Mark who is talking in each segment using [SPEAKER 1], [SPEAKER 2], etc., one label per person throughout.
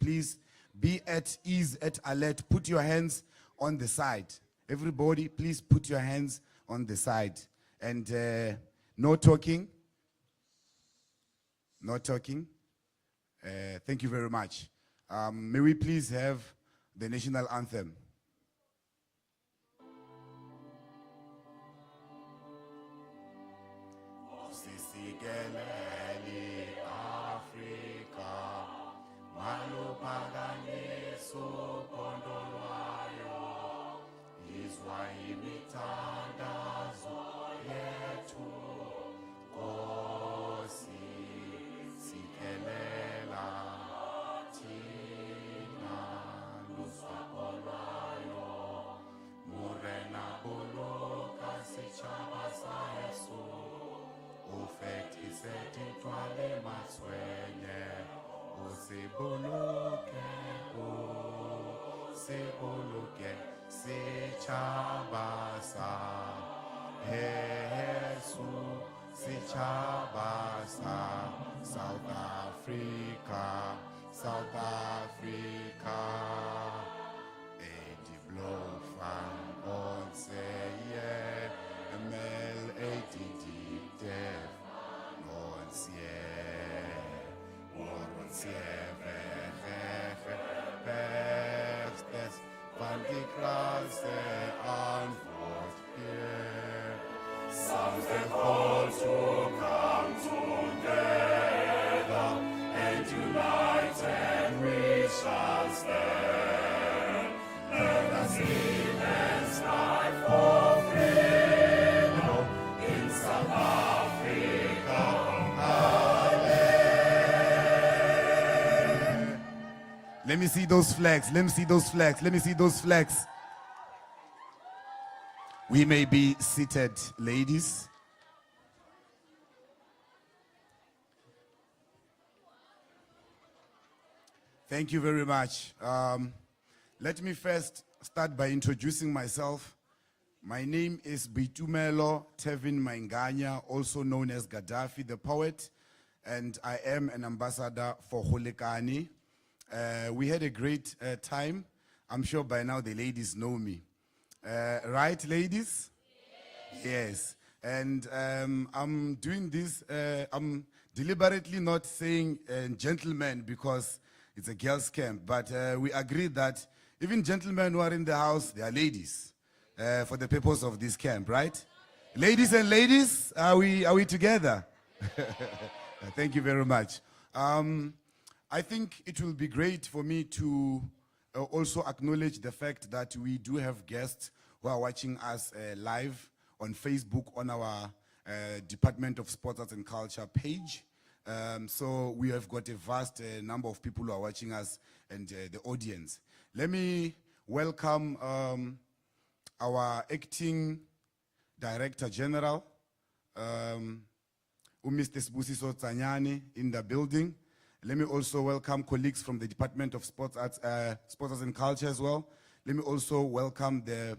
[SPEAKER 1] please be at ease, at alert. Put your hands on the side. Everybody, please put your hands on the side. And no talking. No talking. Thank you very much. May we please have the national anthem. South Africa, South Africa. Eddie blow fan on say yeah, ML ATD def on yeah, on bestes van die krasse antwoord here. Some that call to come together and united we shall stand. Let us live and strive for freedom in South Africa. Amen. Let me see those flags. Let me see those flags. Let me see those flags. We may be seated, ladies. Thank you very much. Let me first start by introducing myself. My name is Bitumelo Tevin Mainganya, also known as Gaddafi the poet, and I am an ambassador for Golekane. We had a great time. I'm sure by now the ladies know me. Right, ladies? Yes. And I'm doing this, I'm deliberately not saying gentlemen because it's a girls' camp, but we agreed that even gentlemen who are in the house, they are ladies for the purpose of this camp, right? Ladies and ladies, are we together? Thank you very much. I think it will be great for me to also acknowledge the fact that we do have guests who are watching us live on Facebook on our Department of Sports, Arts and Culture page. So we have got a vast number of people who are watching us and the audience. Let me welcome our acting Director General, Mr. Sbusiso Tsanyani in the building. Let me also welcome colleagues from the Department of Sports, Arts and Culture as well. Let me also welcome the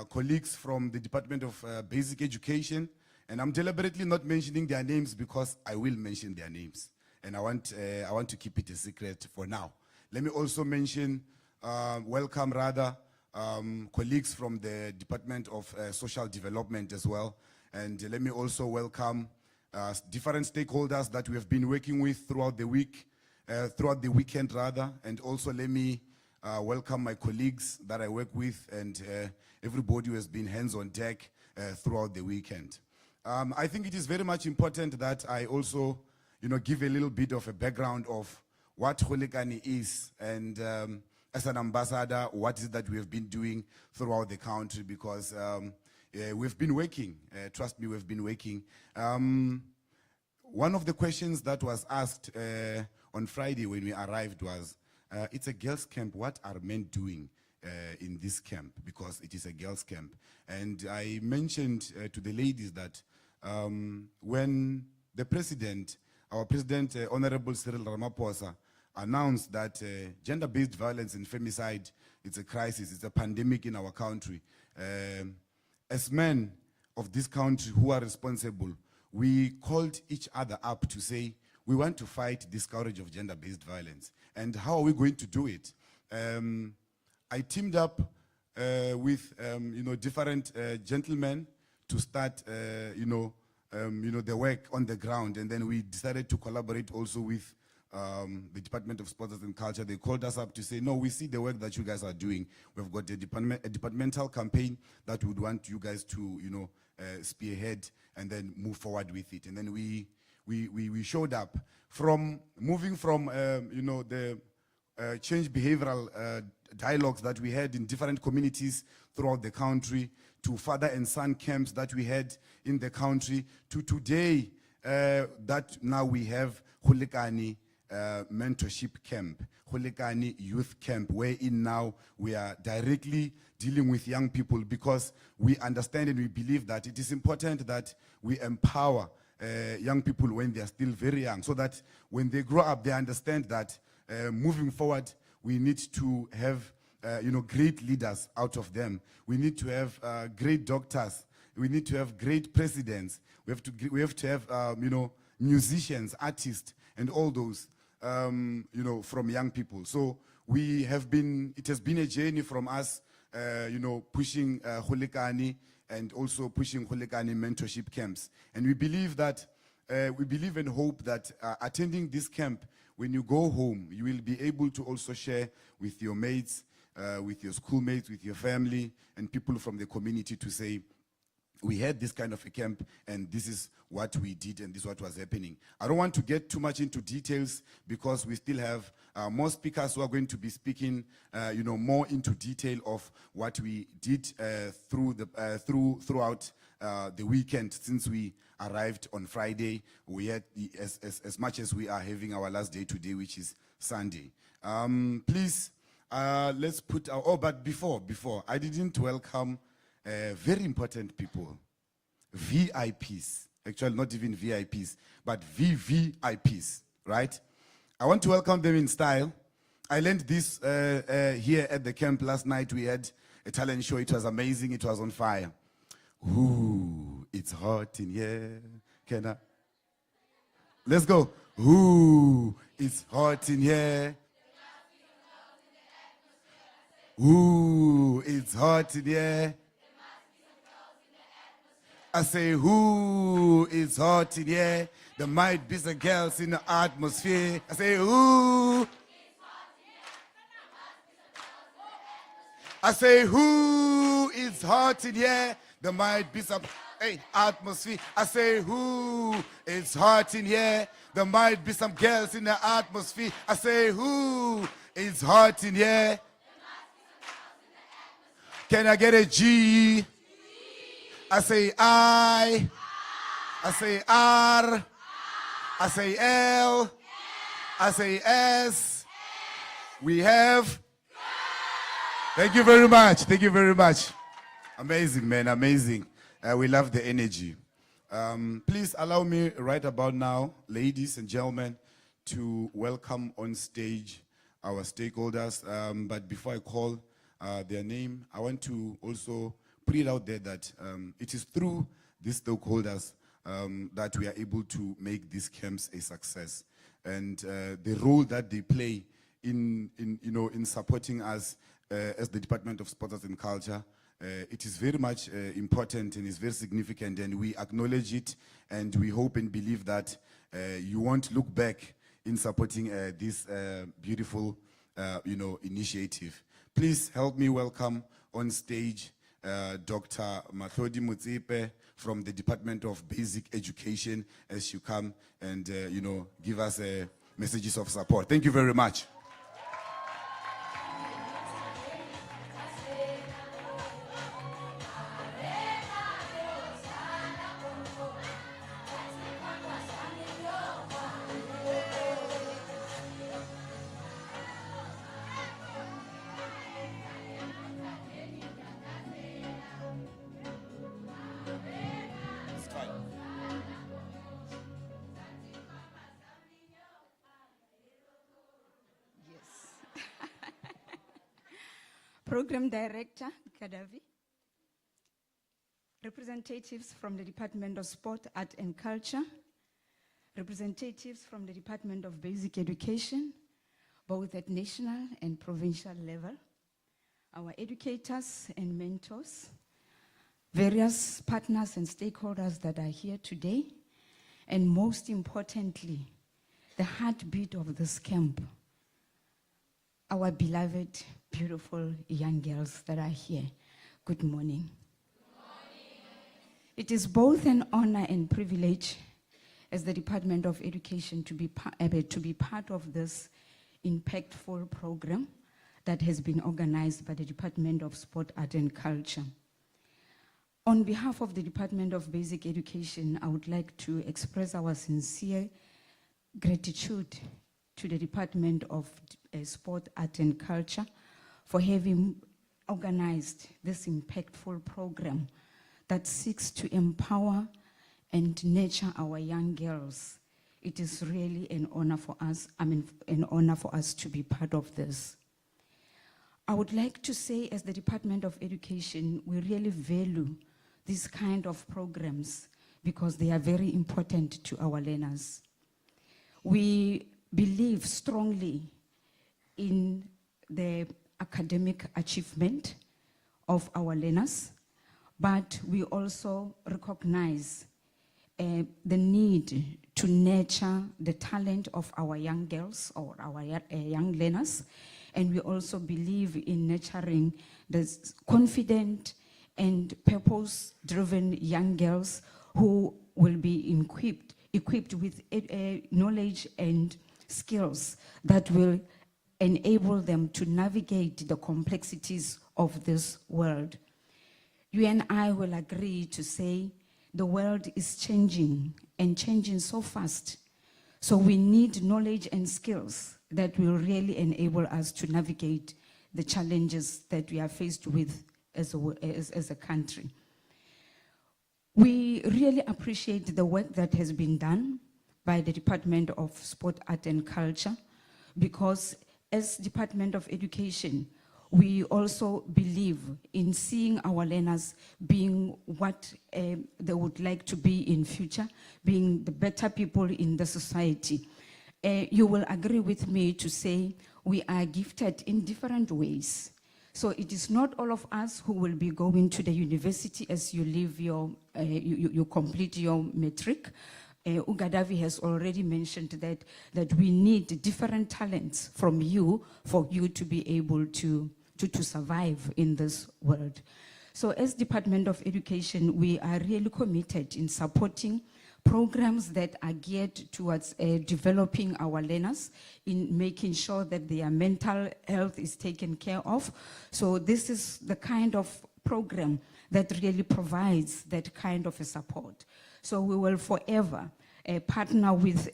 [SPEAKER 1] colleagues from the Department of Basic Education. And I'm deliberately not mentioning their names because I will mention their names. And I want to keep it a secret for now. Let me also welcome colleagues from the Department of Social Development as well. And let me also welcome different stakeholders that we have been working with throughout the week, throughout the weekend rather. And also let me welcome my colleagues that I work with and everybody who has been hands on deck throughout the weekend. I think it is very much important that I also, give a little bit of a background of what Golekane is and as an ambassador, what is it that we have been doing throughout the country because we've been working, trust me, we've been working. One of the questions that was asked on Friday when we arrived was, it's a girls' camp, what are men doing in this camp? Because it is a girls' camp. And I mentioned to the ladies that when the president, our president, Honorable Cyril Ramaphosa, announced that gender-based violence and femicide, it's a crisis, it's a pandemic in our country. As men of this country who are responsible, we called each other up to say we want to fight this scourge of gender-based violence. And how are we going to do it? I teamed up with different gentlemen to start the work on the ground, and then we decided to collaborate also with the Department of Sports and Culture. They called us up to say, no, we see the work that you guys are doing. We've got a departmental campaign that we would want you guys to spearhead and then move forward with it. And then we showed up from moving from the change behavioral dialogues that we had in different communities throughout the country, to father and son camps that we had in the country, to today that now we have Golekane Mentorship Camp, Golekane Youth Camp, wherein now we are directly dealing with young people, because we understand and we believe that it is important that we empower young people when they are still very young, so that when they grow up, they understand that moving forward, we need to have great leaders out of them. We need to have great doctors. We need to have great presidents. We have to have musicians, artists, and all those from young people. So it has been a journey from us pushing Golekane and also pushing Golekane mentorship camps. And we believe that we believe and hope that attending this camp, when you go home, you will be able to also share with your mates, with your schoolmates, with your family, and people from the community to say, we had this kind of a camp, and this is what we did, and this is what was happening. I don't want to get too much into details, because we still have more speakers who are going to be speaking, more into detail of what we did throughout the weekend since we arrived on Friday. We had as much as we are having our last day today, which is Sunday. Please, let's put our. Oh, but before I didn't welcome. Very important people, VIPs, actually not even VIPs, but VVIPs, right? I want to welcome them in style. I learned this here at the camp last night. We had a talent show. It was amazing. It was on fire. Ooh, it's hot in here. Can I? Let's go. Ooh, it's hot in here. Ooh, it's hot in here. I say, who is hot in here? There might be some girls in the atmosphere. I say, who? I say, who is hot in here? There might be some atmosphere. I say, who is hot in here? There might be some girls in the atmosphere. I say, who is hot in here? Can I get a G? I say I say R, I say L, I say S. We have. Thank you very much. Thank you very much. Amazing, man. Amazing. We love the energy. Please allow me right about now, ladies and gentlemen, to welcome on stage our stakeholders. But before I call their name, I want to also put it out there that it is through these stakeholders that we are able to make these camps a success, and the role that they play in supporting us as the Department of Sports and Culture. It is very much important and is very significant, and we acknowledge it, and we hope and believe that you won't look back in supporting this beautiful initiative. Please help me welcome on stage Dr. Matlodi Mutsepe from the Department of Basic Education, as you come and give us messages of support. Thank you very much.
[SPEAKER 2] Program Director, Gqeberha, representatives from the Department of Sport, Art and Culture, representatives from the Department of Basic Education, both at national and provincial level, our educators and mentors, various partners and stakeholders that are here today, and most importantly, the heartbeat of this camp, our beloved, beautiful young girls that are here. Good morning. It is both an honor and privilege as the Department of Education to be part of this impactful program that has been organized by the Department of Sport, Art and Culture. On behalf of the Department of Basic Education, I would like to express our sincere gratitude to the Department of Sport, Art and Culture for having organized this impactful program that seeks to empower and nurture our young girls. It is really an honor for us, an honor for us to be part of this. I would like to say, as the Department of Education, we really value these kind of programs because they are very important to our learners. We believe strongly in the academic achievement of our learners, but we also recognize the need to nurture the talent of our young girls or our young learners, and we also believe in nurturing the confident and purpose-driven young girls who will be equipped with knowledge and skills that will enable them to navigate the complexities of this world. You and I will agree to say the world is changing and changing so fast. So we need knowledge and skills that will really enable us to navigate the challenges that we are faced with as a country. We really appreciate the work that has been done by the Department of Sport, Art and Culture, because as Department of Education, we also believe in seeing our learners being what they would like to be in future, being the better people in the society. You will agree with me to say we are gifted in different ways. So it is not all of us who will be going to the university as you leave your, you complete your matric. Gqeberha has already mentioned that we need different talents from you for you to be able to survive in this world. So as Department of Education, we are really committed in supporting programs that are geared towards developing our learners, in making sure that their mental health is taken care of. So this is the kind of program that really provides that kind of a support. So we will forever partner with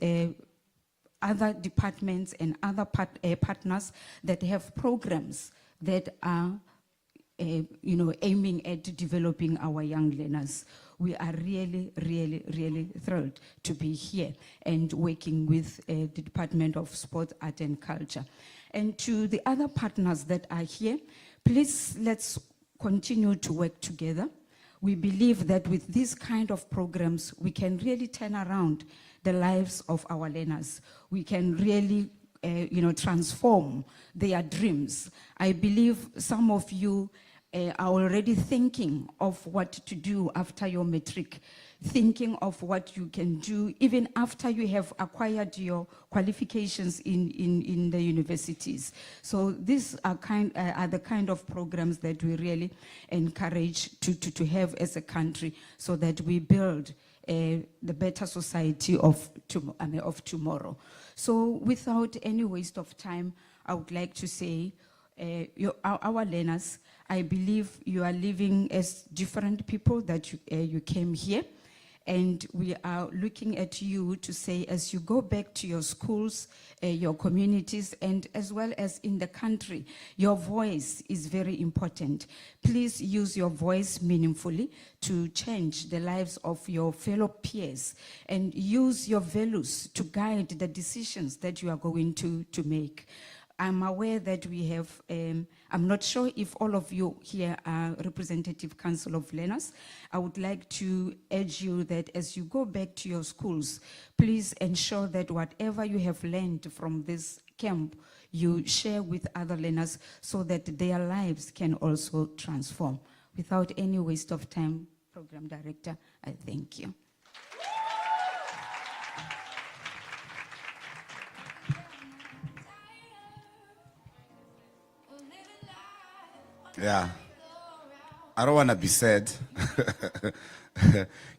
[SPEAKER 2] other departments and other partners that have programs that are aiming at developing our young learners. We are really, really, really thrilled to be here and working with the Department of Sport, Art and Culture. And to the other partners that are here, please let's continue to work together. We believe that with these kind of programs, we can really turn around the lives of our learners. We can really transform their dreams. I believe some of you are already thinking of what to do after your matric, thinking of what you can do even after you have acquired your qualifications in the universities. So these are the kind of programs that we really encourage to have as a country, so that we build the better society of tomorrow. So without any waste of time, I would like to say, our learners, I believe you are living as different people that you came here, and we are looking at you to say, as you go back to your schools, your communities, and as well as in the country, your voice is very important. Please use your voice meaningfully to change the lives of your fellow peers, and use your values to guide the decisions that you are going to make. I'm aware that we have, I'm not sure if all of you here are representative council of learners. I would like to urge you that as you go back to your schools, please ensure that whatever you have learned from this camp, you share with other learners so that their lives can also transform. Without any waste of time, Program Director, I thank you.
[SPEAKER 1] Yeah. I don't want to be sad.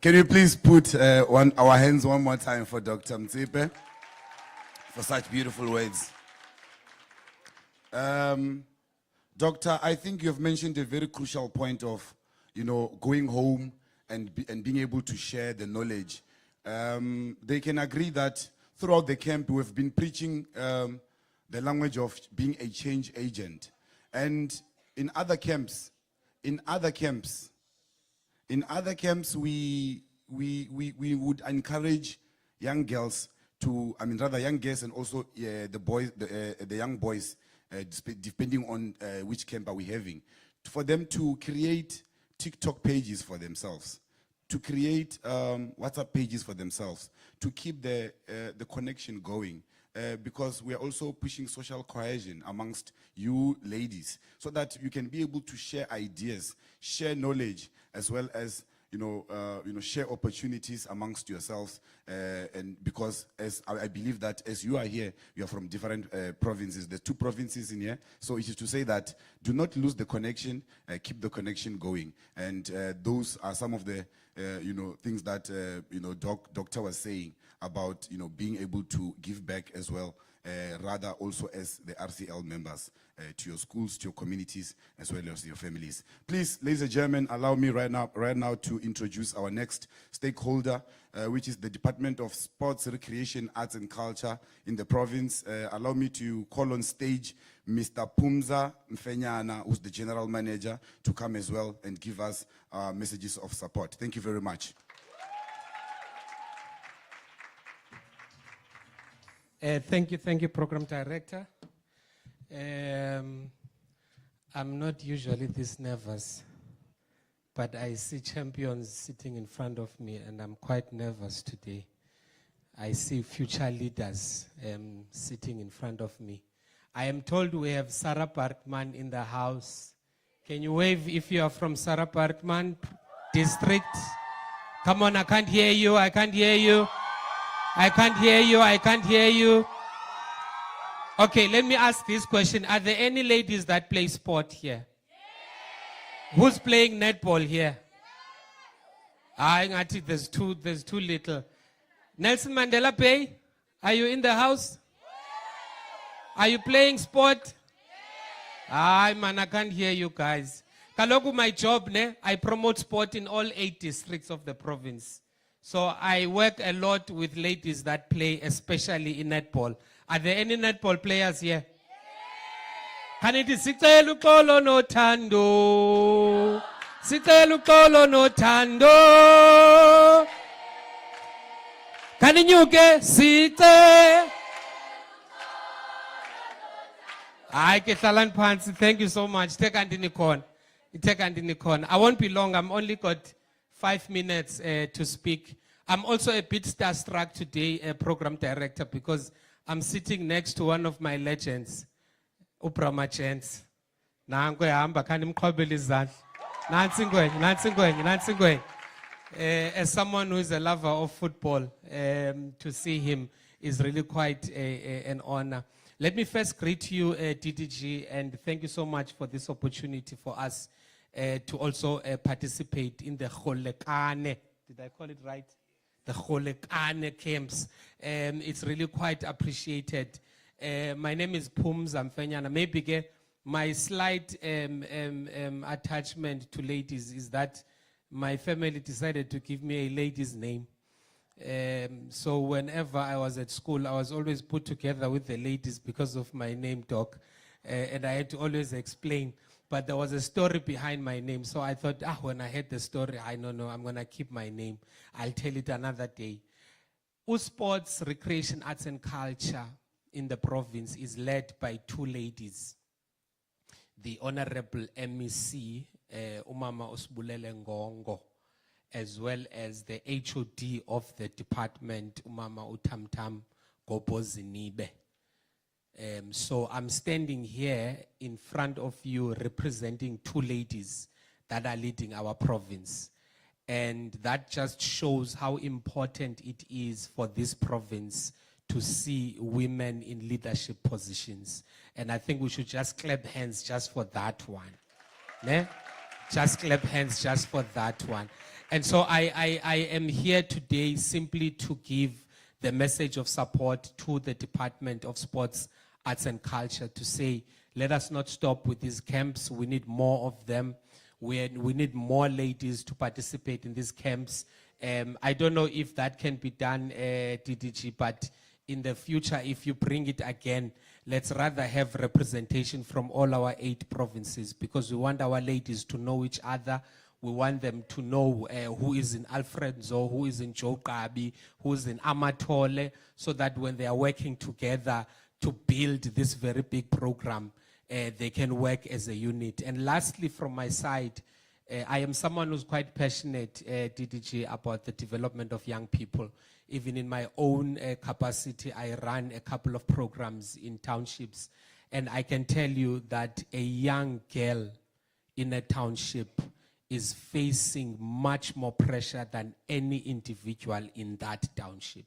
[SPEAKER 1] Can you please put our hands one more time for Dr. Mtsipe for such beautiful words? Doctor, I think you've mentioned a very crucial point of, going home and being able to share the knowledge. They can agree that throughout the camp we've been preaching the language of being a change agent. And in other camps, we would encourage young girls to, young girls and also the boys, the young boys, depending on which camp are we having, for them to create TikTok pages for themselves, to create WhatsApp pages for themselves, to keep the connection going. Because we are also pushing social cohesion amongst you ladies, so that you can be able to share ideas, share knowledge, as well as share opportunities amongst yourselves. And because as I believe that as you are here, you are from different provinces. There's 2 provinces in here, so it is to say that do not lose the connection, keep the connection going. And those are some of the things that Doctor was saying about being able to give back as well, rather also as the RCL members, to your schools, to your communities, as well as your families. Please, ladies and gentlemen, allow me right now to introduce our next stakeholder, which is the Department of Sports, Recreation, Arts and Culture in the province. Allow me to call on stage Mr. Pumza Mfenyana, who's the General Manager, to come as well and give us messages of support. Thank you very much.
[SPEAKER 3] Thank you, Program Director. I'm not usually this nervous, but I see champions sitting in front of me, and I'm quite nervous today. I see future leaders sitting in front of me. I am told we have Sarah Bartman in the house. Can you wave if you are from Sarah Bartman district? Come on, I can't hear you, I can't hear you. I can't hear you, I can't hear you. Okay, let me ask this question. Are there any ladies that play sport here? Who's playing netball here? There's too little. Nelson Mandela Bay, are you in the house? Are you playing sport? Man, I can't hear you guys. Kaloku, my job, I promote sport in all 8 districts of the province. So I work a lot with ladies that play, especially in netball. Are there any netball players here? Can it be Sicelo Kolo no Tando? Sicelo Kolo no Tando? Can you get Site? Thank you so much. Take Andini Kon. I won't be long. I'm only got 5 minutes to speak. I'm also a bit starstruck today, Program Director, because I'm sitting next to one of my legends, Uprama Chance. As someone who is a lover of football, to see him is really quite an honor. Let me first greet you, DDG, and thank you so much for this opportunity for us to also participate in the Golekane. Did I call it right? The Golekane camps. It's really quite appreciated. My name is Pumza Mfenyana. Maybe my slight attachment to ladies is that my family decided to give me a lady's name. So whenever I was at school, I was always put together with the ladies because of my name, Doc. And I had to always explain. But there was a story behind my name. So I thought, when I heard the story, I don't know, I'm going to keep my name. I'll tell it another day. Sports, recreation, arts and culture in the province is led by two ladies. The Honorable MEC, Umama Osbulele Ngongo, as well as the HOD of the department, Umama Utamtam Gobozinibe. So I'm standing here in front of you representing two ladies that are leading our province. And that just shows how important it is for this province to see women in leadership positions. And I think we should just clap hands just for that one. Ne? Just clap hands just for that one. And so I am here today simply to give the message of support to the Department of Sports, Arts and Culture to say, let us not stop with these camps. We need more of them. We need more ladies to participate in these camps. I don't know if that can be done, DDG, but in the future, if you bring it again, let's rather have representation from all our 8 provinces, because we want our ladies to know each other. We want them to know who is in Alfredzo, who is in Gqeberha, who is in Amatole, so that when they are working together to build this very big program, they can work as a unit. And lastly, from my side, I am someone who's quite passionate, DDG, about the development of young people. Even in my own capacity, I run a couple of programs in townships. And I can tell you that a young girl in a township is facing much more pressure than any individual in that township.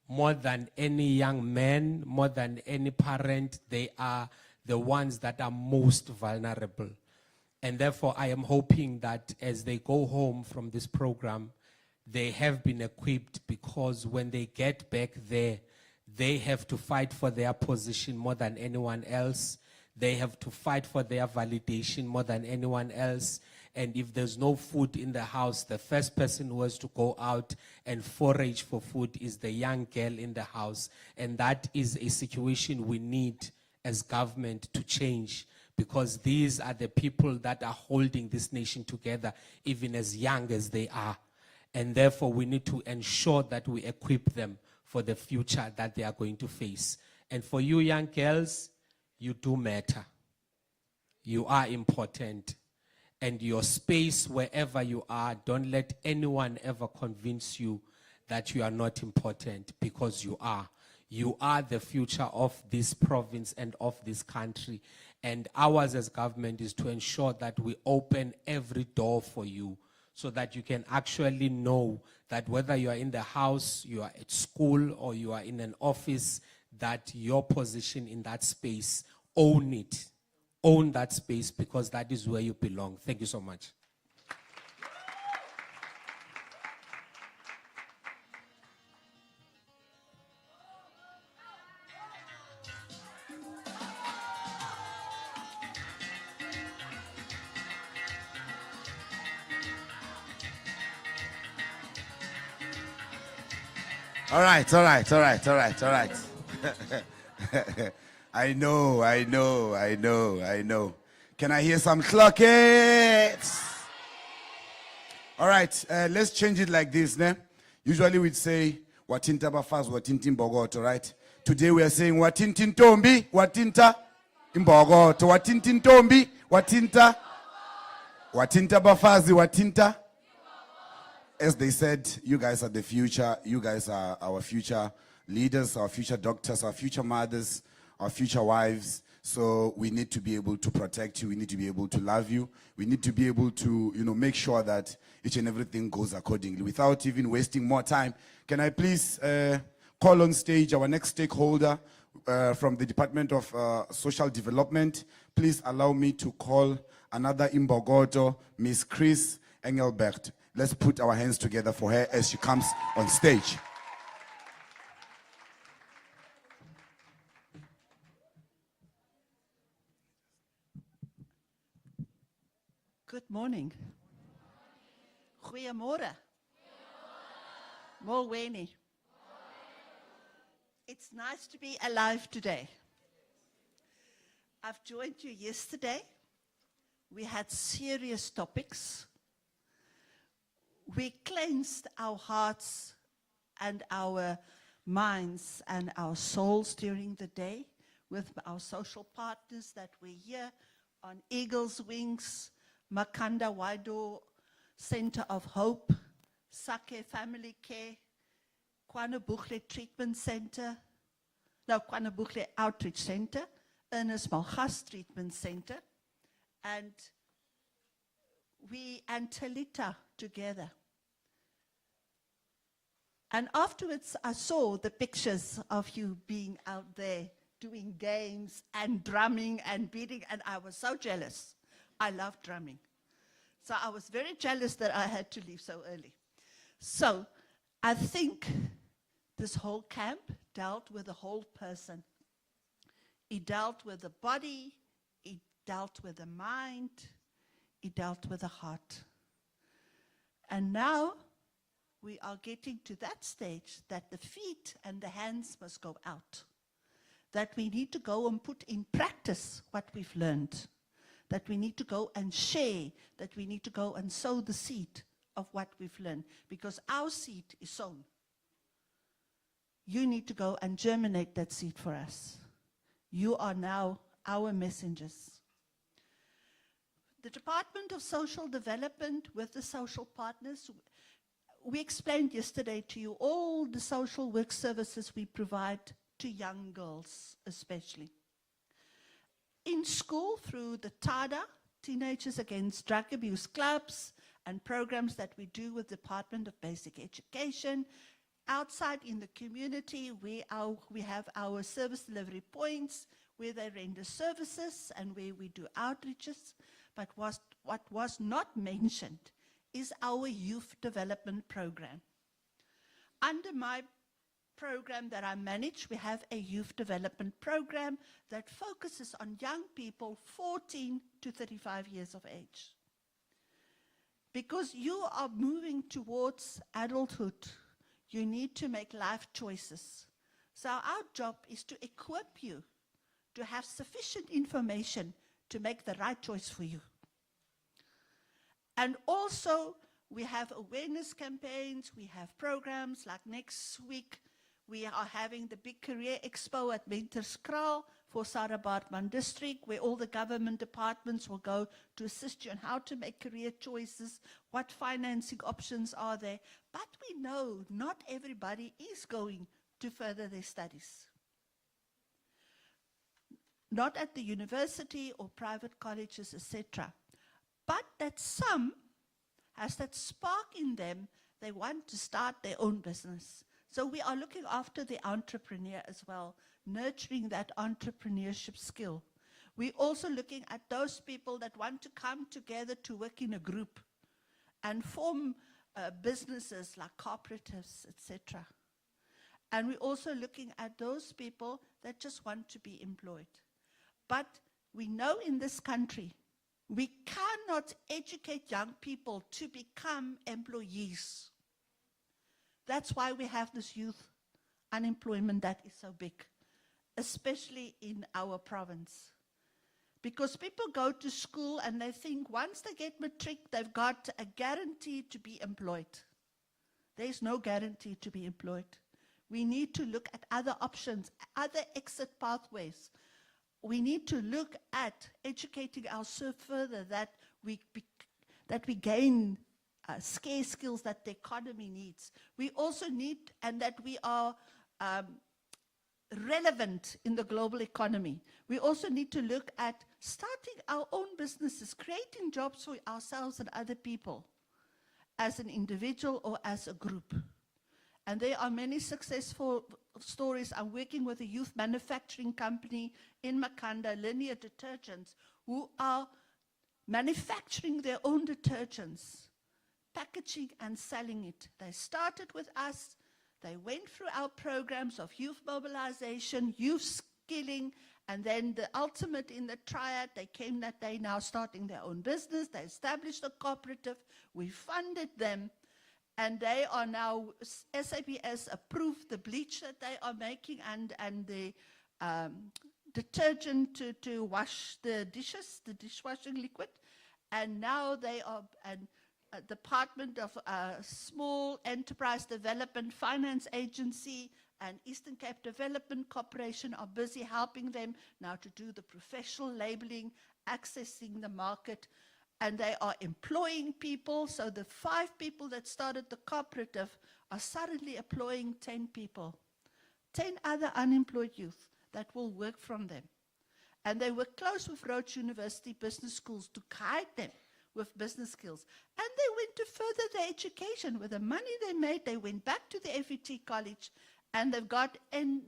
[SPEAKER 3] More than any young man, more than any parent, they are the ones that are most vulnerable. And therefore, I am hoping that as they go home from this program, they have been equipped, because when they get back there, they have to fight for their position more than anyone else. They have to fight for their validation more than anyone else. And if there's no food in the house, the first person who has to go out and forage for food is the young girl in the house. And that is a situation we need as government to change, because these are the people that are holding this nation together, even as young as they are. And therefore, we need to ensure that we equip them for the future that they are going to face. And for you young girls, you do matter. You are important. And your space, wherever you are, don't let anyone ever convince you that you are not important, because you are. You are the future of this province and of this country. And ours as government is to ensure that we open every door for you, so that you can actually know that whether you are in the house, you are at school, or you are in an office, that your position in that space, own it. Own that space, because that is where you belong. Thank you so much.
[SPEAKER 1] All right. I know. Can I hear some clockets? All right, let's change it like this, ne? Usually we'd say, watinta bafaz, watinta imbogoto, right? Today we are saying, watinta ntombi, watinta imbogoto, watinta ntombi, watinta bafazi, watinta. As they said, you guys are the future. You guys are our future leaders, our future doctors, our future mothers, our future wives. So we need to be able to protect you. We need to be able to love you. We need to be able to, make sure that each and everything goes accordingly. Without even wasting more time, can I please call on stage our next stakeholder from the Department of Social Development? Please allow me to call another Imbogoto, Miss Chris Engelbert. Let's put our hands together for her as she comes on stage.
[SPEAKER 4] Good morning. Goeiemorgen. Molweni. It's nice to be alive today. I've joined you yesterday. We had serious topics. We cleansed our hearts and our minds and our souls during the day with our social partners that we're here on Eagle's Wings, Makanda Waido Center of Hope, Sake Family Care, KwaNobuhle Treatment Center, no, KwaNobuhle Outreach Center, Ernest Malgas Treatment Center, and we and Talita together. And afterwards, I saw the pictures of you being out there doing games and drumming and beating, and I was so jealous. I love drumming. So I was very jealous that I had to leave so early. So I think this whole camp dealt with the whole person. It dealt with the body, it dealt with the mind, it dealt with the heart. And now we are getting to that stage that the feet and the hands must go out. That we need to go and put in practice what we've learned. That we need to go and share, that we need to go and sow the seed of what we've learned. Because our seed is sown. You need to go and germinate that seed for us. You are now our messengers. The Department of Social Development with the social partners, we explained yesterday to you all the social work services we provide to young girls especially. In school, through the TADA, Teenagers Against Drug Abuse Clubs, and programs that we do with the Department of Basic Education. Outside in the community, we have our service delivery points where they render services and where we do outreaches. But what was not mentioned is our youth development program. Under my program that I manage, we have a youth development program that focuses on young people 14 to 35 years of age. Because you are moving towards adulthood, you need to make life choices. So our job is to equip you to have sufficient information to make the right choice for you. And also, we have awareness campaigns, we have programs like next week, we are having the big career expo at Mentorship for Sarah-Baartman district, where all the government departments will go to assist you on how to make career choices, what financing options are there. But we know not everybody is going to further their studies. Not at the university or private colleges, etc. But that some has that spark in them, they want to start their own business. So we are looking after the entrepreneur as well, nurturing that entrepreneurship skill. We're also looking at those people that want to come together to work in a group and form businesses like cooperatives, etc. And we're also looking at those people that just want to be employed. But we know in this country, we cannot educate young people to become employees. That's why we have this youth unemployment that is so big, especially in our province. Because people go to school and they think once they get matric, they've got a guarantee to be employed. There's no guarantee to be employed. We need to look at other options, other exit pathways. We need to look at educating ourselves further, that we gain scarce skills that the economy needs. We also need, and that we are relevant in the global economy. We also need to look at starting our own businesses, creating jobs for ourselves and other people, as an individual or as a group. And there are many successful stories. I'm working with a youth manufacturing company in Makanda, Linear Detergents, who are manufacturing their own detergents, packaging and selling it. They started with us. They went through our programs of youth mobilization, youth skilling, and then the ultimate in the triad, they came that day now starting their own business. They established a cooperative. We funded them. And they are now, SAPS approved the bleach that they are making and the detergent to wash the dishes, the dishwashing liquid. And now they are, and Department of Small Enterprise Development Finance Agency and Eastern Cape Development Corporation are busy helping them now to do the professional labeling, accessing the market, and they are employing people. So the 5 people that started the cooperative are suddenly employing 10 people, 10 other unemployed youth that will work from them. And they work close with Rhodes University Business Schools to guide them with business skills. And they went to further their education. With the money they made, they went back to the FET college, and they've got N5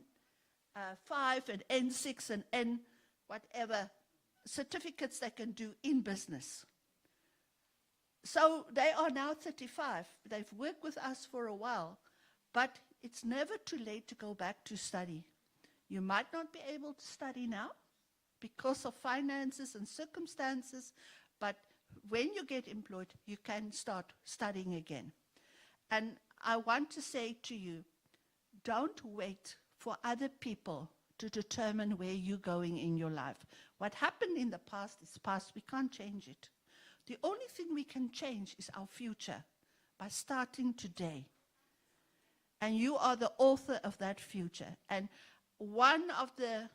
[SPEAKER 4] and N6 and N whatever certificates they can do in business. So they are now 35. They've worked with us for a while, but it's never too late to go back to study. You might not be able to study now because of finances and circumstances, but when you get employed, you can start studying again. And I want to say to you, don't wait for other people to determine where you're going in your life. What happened in the past is past. We can't change it. The only thing we can change is our future by starting today. And you are the author of that future. And one of the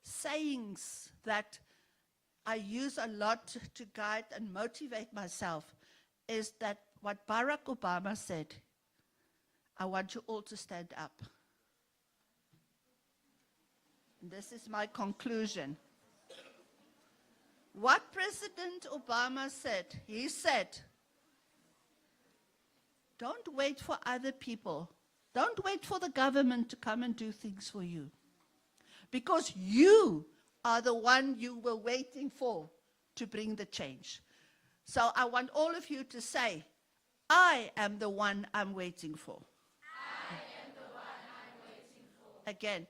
[SPEAKER 4] sayings that I use a lot to guide and motivate myself is that what Barack Obama said, I want you all to stand up. And this is my conclusion. What President Obama said, he said, don't wait for other people. Don't wait for the government to come and do things for you. Because you are the one you were waiting for to bring the change. So I want all of you to say, I am the one I'm waiting for.
[SPEAKER 5] I am the one I'm waiting for.
[SPEAKER 4] Again.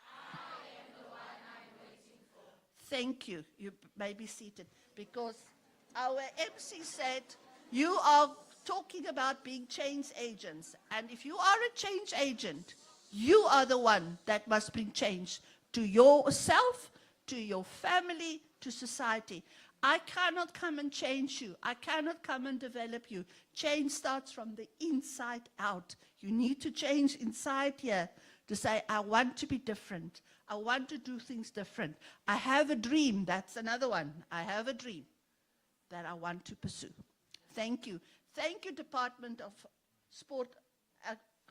[SPEAKER 5] I am the one I'm waiting for.
[SPEAKER 4] Thank you. You may be seated. Because our MC said, you are talking about being change agents. And if you are a change agent, you are the one that must bring change to yourself, to your family, to society. I cannot come and change you. I cannot come and develop you. Change starts from the inside out. You need to change inside here to say, I want to be different. I want to do things different. I have a dream. That's another one. I have a dream that I want to pursue. Thank you. Thank you, Department of Sport,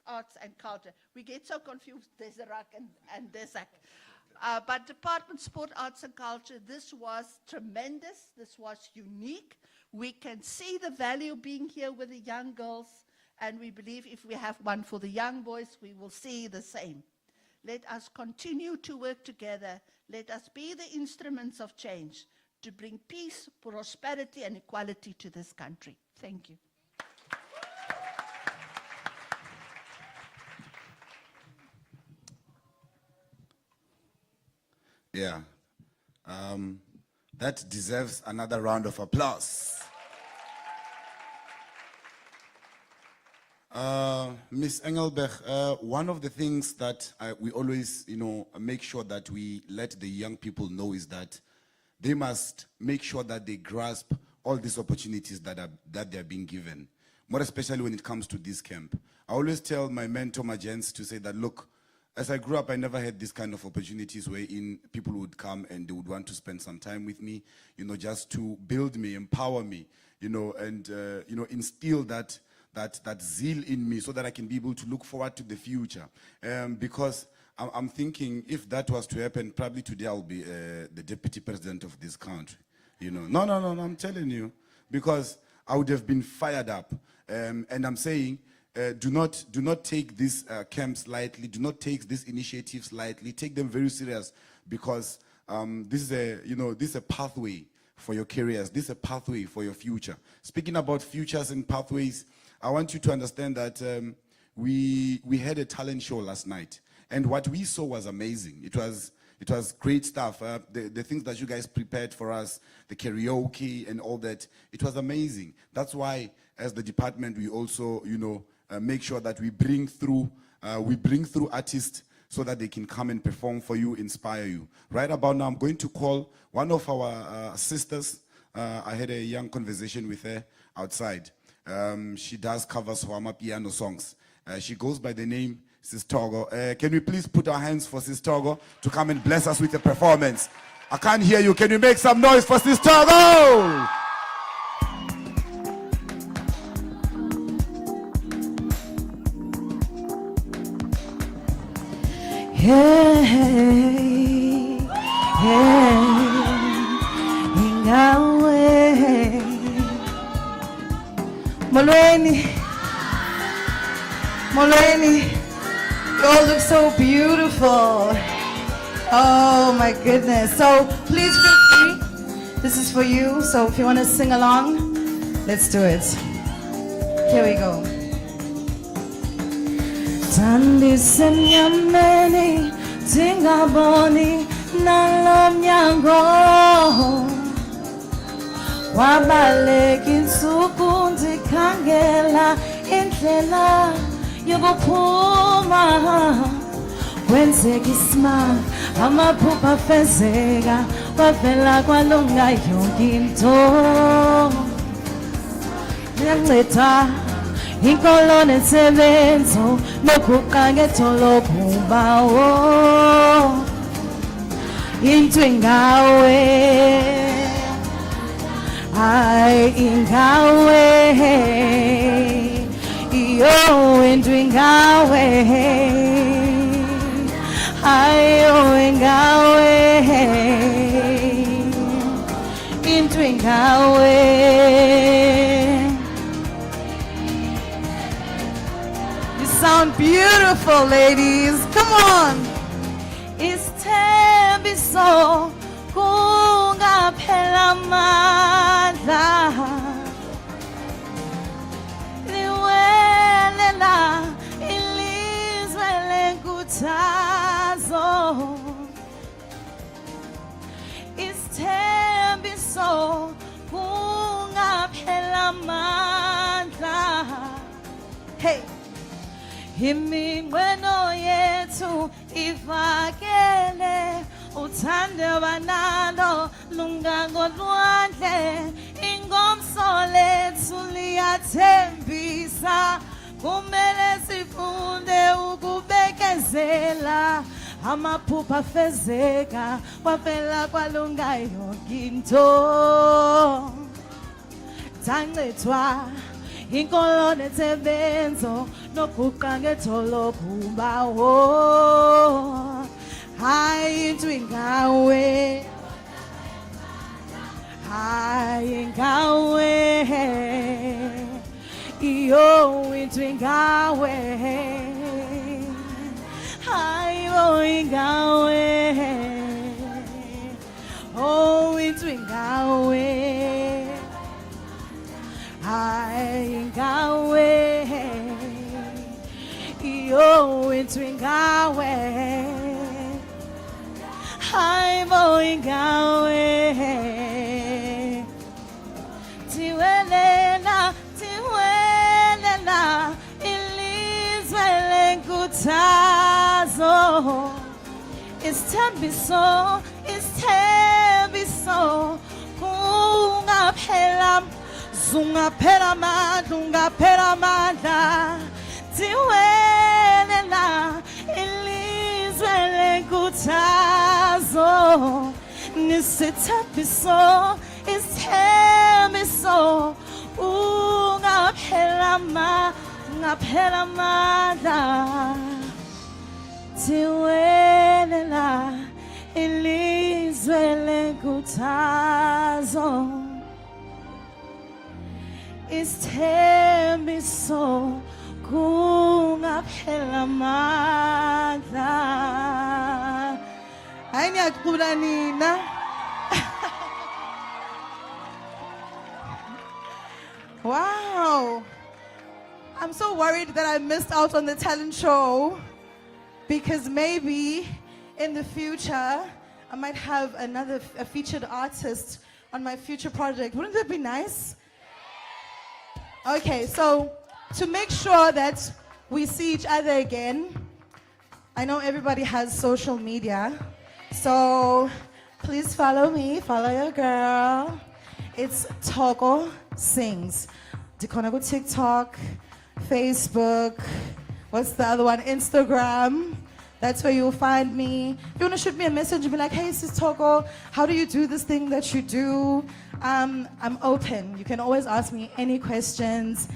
[SPEAKER 4] Arts and Culture. We get so confused, Deserak and Desak. But Department of Sport, Arts and Culture, this was tremendous. This was unique. We can see the value being here with the young girls, and we believe if we have one for the young boys, we will see the same. Let us continue to work together. Let us be the instruments of change to bring peace, prosperity, and equality to this country. Thank you.
[SPEAKER 1] Yeah. That deserves another round of applause. Ms. Engelberg, one of the things that we always, make sure that we let the young people know is that they must make sure that they grasp all these opportunities that they're being given, more especially when it comes to this camp. I always tell my mentor, my gents, to say that, look, as I grew up, I never had this kind of opportunities wherein people would come and they would want to spend some time with me, just to build me, empower me, and instill that zeal in me so that I can be able to look forward to the future. Because I'm thinking if that was to happen, probably today I'll be the deputy president of this country. No, I'm telling you, because I would have been fired up. And I'm saying, do not take these camps lightly. Do not take these initiatives lightly. Take them very serious, because this is a pathway for your careers. This is a pathway for your future. Speaking about futures and pathways, I want you to understand that we had a talent show last night, and what we saw was amazing. It was great stuff. The things that you guys prepared for us, the karaoke and all that, it was amazing. That's why, as the department, we also, make sure that we bring through artists so that they can come and perform for you, inspire you. Right about now, I'm going to call one of our sisters. I had a young conversation with her outside. She does covers for Amapiano songs. She goes by the name Sis Togo. Can we please put our hands for Sis Togo to come and bless us with a performance? I can't hear you. Can you make some noise for Sis Togo?
[SPEAKER 6] Hey, hey, ingawe. Molweni, you all look so beautiful. Oh my goodness. So please feel free. This is for you. So if you want to sing along, let's do it. Here we go. Tandise mnyameni, tingaboni nalomnyango. Wabaleka insuku ndikhangela indlela yokuphuma. Kwenzeka isimanga, amaphupha afezeka, kwavela kwalunga yonke into. Ngiyanceda inkolo nensebenzo noguqa ngetholo kubawo. Into ingawe, ay ingawe, iyo into ingawe, ayo ingawe, into ingawe. You sound beautiful, ladies. Come on. Isithembiso kungaphela amandla. Liwelela ilizwe lenkuthazo. Isithembiso kungaphela amandla. Hey. Iminqweno yethu ivakele, uthando banalo lungangolwandle. Ingomso lethu liyathembisa, kumele sifunde ukubekezela. Amaphupha afezeka, kwavela kwalunga yonke into. Tancedwa inkolo nensebenzo noguqa ngetholo kubawo. Hayi into ingawe, hayi ingawe, iyo into ingawe, hayi oh ingawe, oh into ingawe, hayi ingawe, iyo into ingawe. I'm going away. Tiwelela, tiwelela, ilizwe lenkuthazo. Isithembiso, isithembiso, kungaphela, zungaphela amandla, ungaphela amandla. Tiwelela, ilizwe lenkuthazo. Nisithembiso, isithembiso, ungaphela amandla. Tiwelela, ilizwe lenkuthazo. Isithembiso, kungaphela amandla. Hayi niyaqula nina. Wow. I'm so worried that I missed out on the talent show, because maybe in the future I might have a featured artist on my future project. Wouldn't that be nice? Okay, so to make sure that we see each other again, I know everybody has social media, so please follow me, follow your girl. It's Togo Sings. Dikona go TikTok, Facebook, what's the other one? Instagram. That's where you'll find me. If you want to shoot me a message and be like, hey, Sis Toko, how do you do this thing that you do? I'm open. You can always ask me any questions.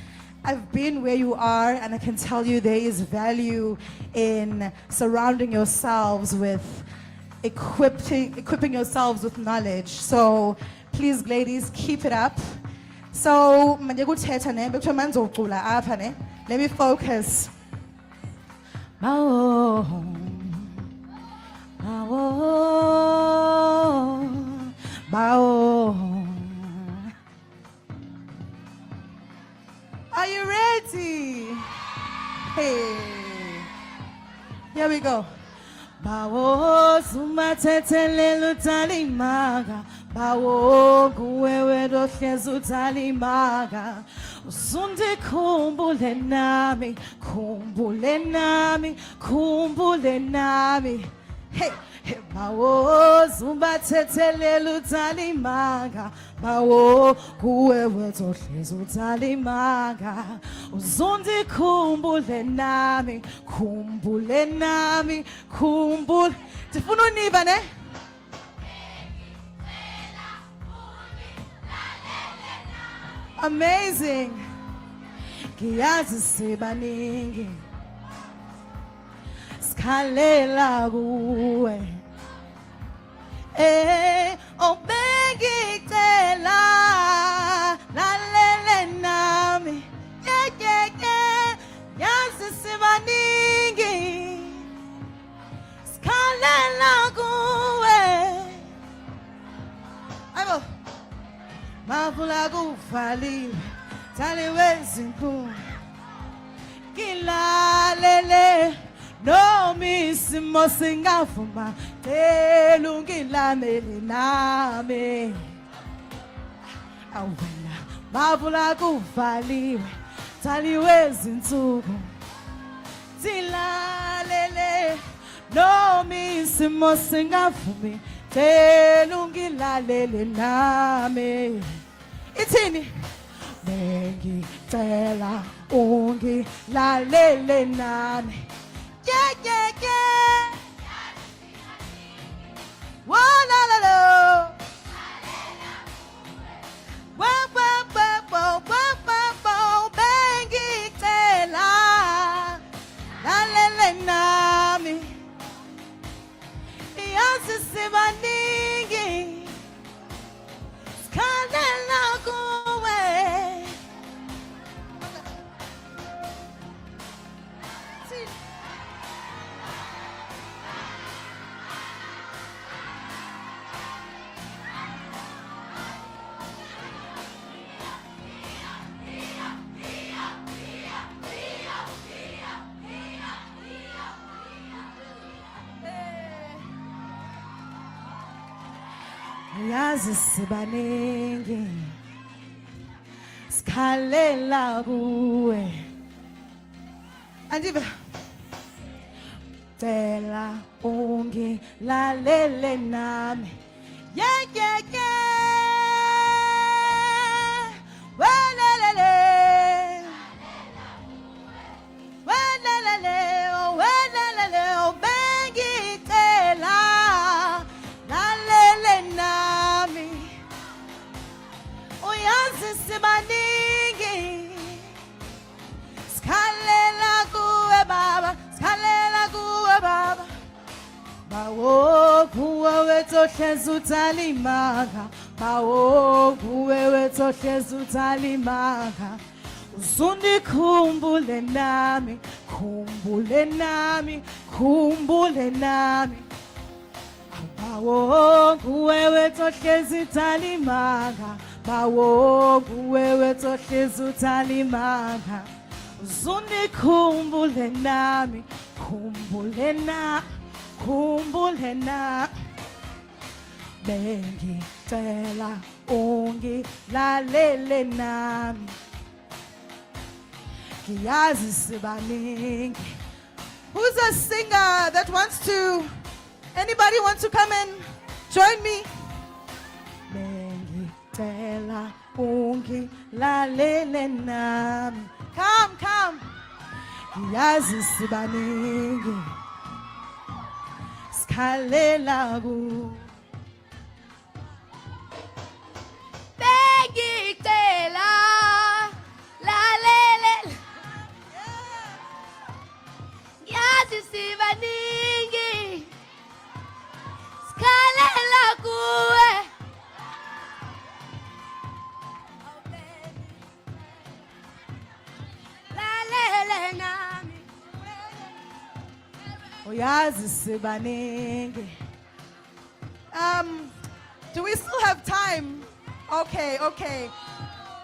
[SPEAKER 6] I've been where you are, and I can tell you there is value in surrounding yourselves with equipping yourselves with knowledge. So please, ladies, keep it up. So let me focus. Are you ready? Hey, here we go. Bawo sumatetele lutalimaga, bawo kuwewe dohlezu talimaga, usunde kumbule nami, kumbule nami, kumbule nami. Hey, hey, bawo sumatetele lutalimaga, bawo kuwewe dohlezu talimaga, usunde kumbule nami, kumbule nami, kumbule. Tifuna univa ne? Amazing. Kiyazi sibaningi. Skalela kuwe. Obengi tela. Lalele nami. Yazi sibaningi. Skalela kuwe. Aibo. Mavula kuvaliwe, taliwe zinkulu. Kilalele, nomi isimo singavuma, telu ngilamele nami. Awena, mavula kuvaliwe, taliwe zinsuku. Tilalele, nomi isimo singavumi, telu ngilalele nami. Ithini? Bengicela ungilalele nami. Yeah, yeah, yeah. Wa la la la. Wa wa wa wa wa wa. Bengicela lalele nami. Yazi sibaningi. Skalela kuwe. Yazi sibaningi. Skalela kuwe. Andiva. Tela ungi lalele nami. Yeah, yeah, yeah. Welelele. Welelele. Oh, welelele. Oh, bengi tela lalele nami. Oh, yazi sibaningi. Skalela kuwe baba, skalela kuwe baba. Bawo kuwe wetohlezu talimaga, bawo kuwe wetohlezu talimaga. Usundi kumbule nami, kumbule nami, kumbule nami. Bawo kuwe wetohlezu talimaga, bawo kuwe wetohlezu talimaga. Usundi kumbule nami, kumbule nami, kumbule nami. Bengicela ungilalele nami. Kiyazi sibaningi. Who's a singer that wants to? Anybody want to come and join me? Bengicela ungilalele nami. Come, come. Ngiyazi sibaningi sikhalela ku
[SPEAKER 5] Bengicela lalele Yazi sibaningi Sikhalela kuwe Lalele nami
[SPEAKER 6] Uyazi sibaningi. Do we still have time? Okay.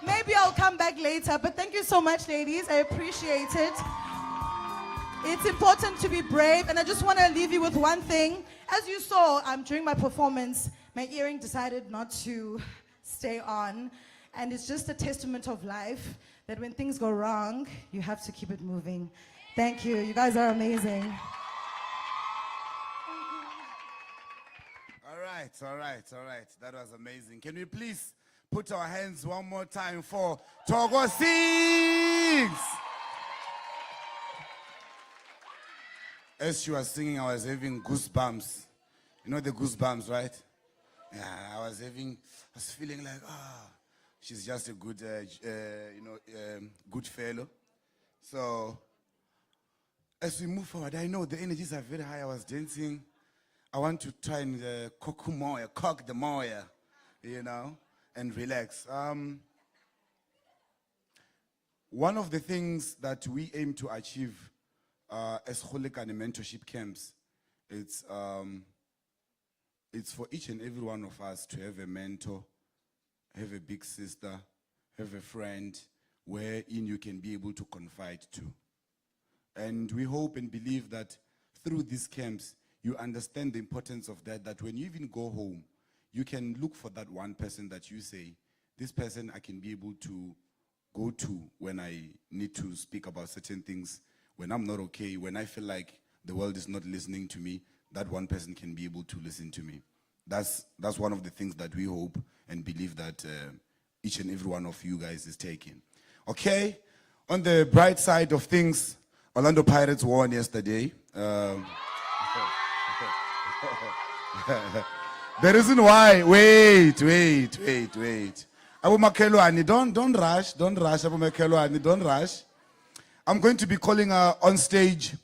[SPEAKER 6] Maybe I'll come back later, but thank you so much, ladies. I appreciate it. It's important to be brave, and I just want to leave you with one thing. As you saw, during my performance, my earring decided not to stay on, and it's just a testament of life that when things go wrong, you have to keep it moving. Thank you. You guys are amazing.
[SPEAKER 1] All right. That was amazing. Can we please put our hands one more time for Togo Sings? As she was singing, I was having goosebumps. You know the goosebumps, right? Yeah, I was feeling like, she's just a good, good fellow. So, as we move forward, I know the energies are very high. I was dancing. I want to try and cock the moya, and relax. One of the things that we aim to achieve as Golekane Mentorship camps, it's for each and every one of us to have a mentor, have a big sister, have a friend wherein you can be able to confide to. And we hope and believe that through these camps, you understand the importance of that when you even go home, you can look for that one person that you say, this person I can be able to go to when I need to speak about certain things, when I'm not okay, when I feel like the world is not listening to me, that one person can be able to listen to me. That's one of the things that we hope and believe that each and every one of you guys is taking. Okay, on the bright side of things, Orlando Pirates won yesterday. The reason why, wait. Abu Makelwani, don't rush, Abu Makelwani, don't rush. I'm going to be calling on stage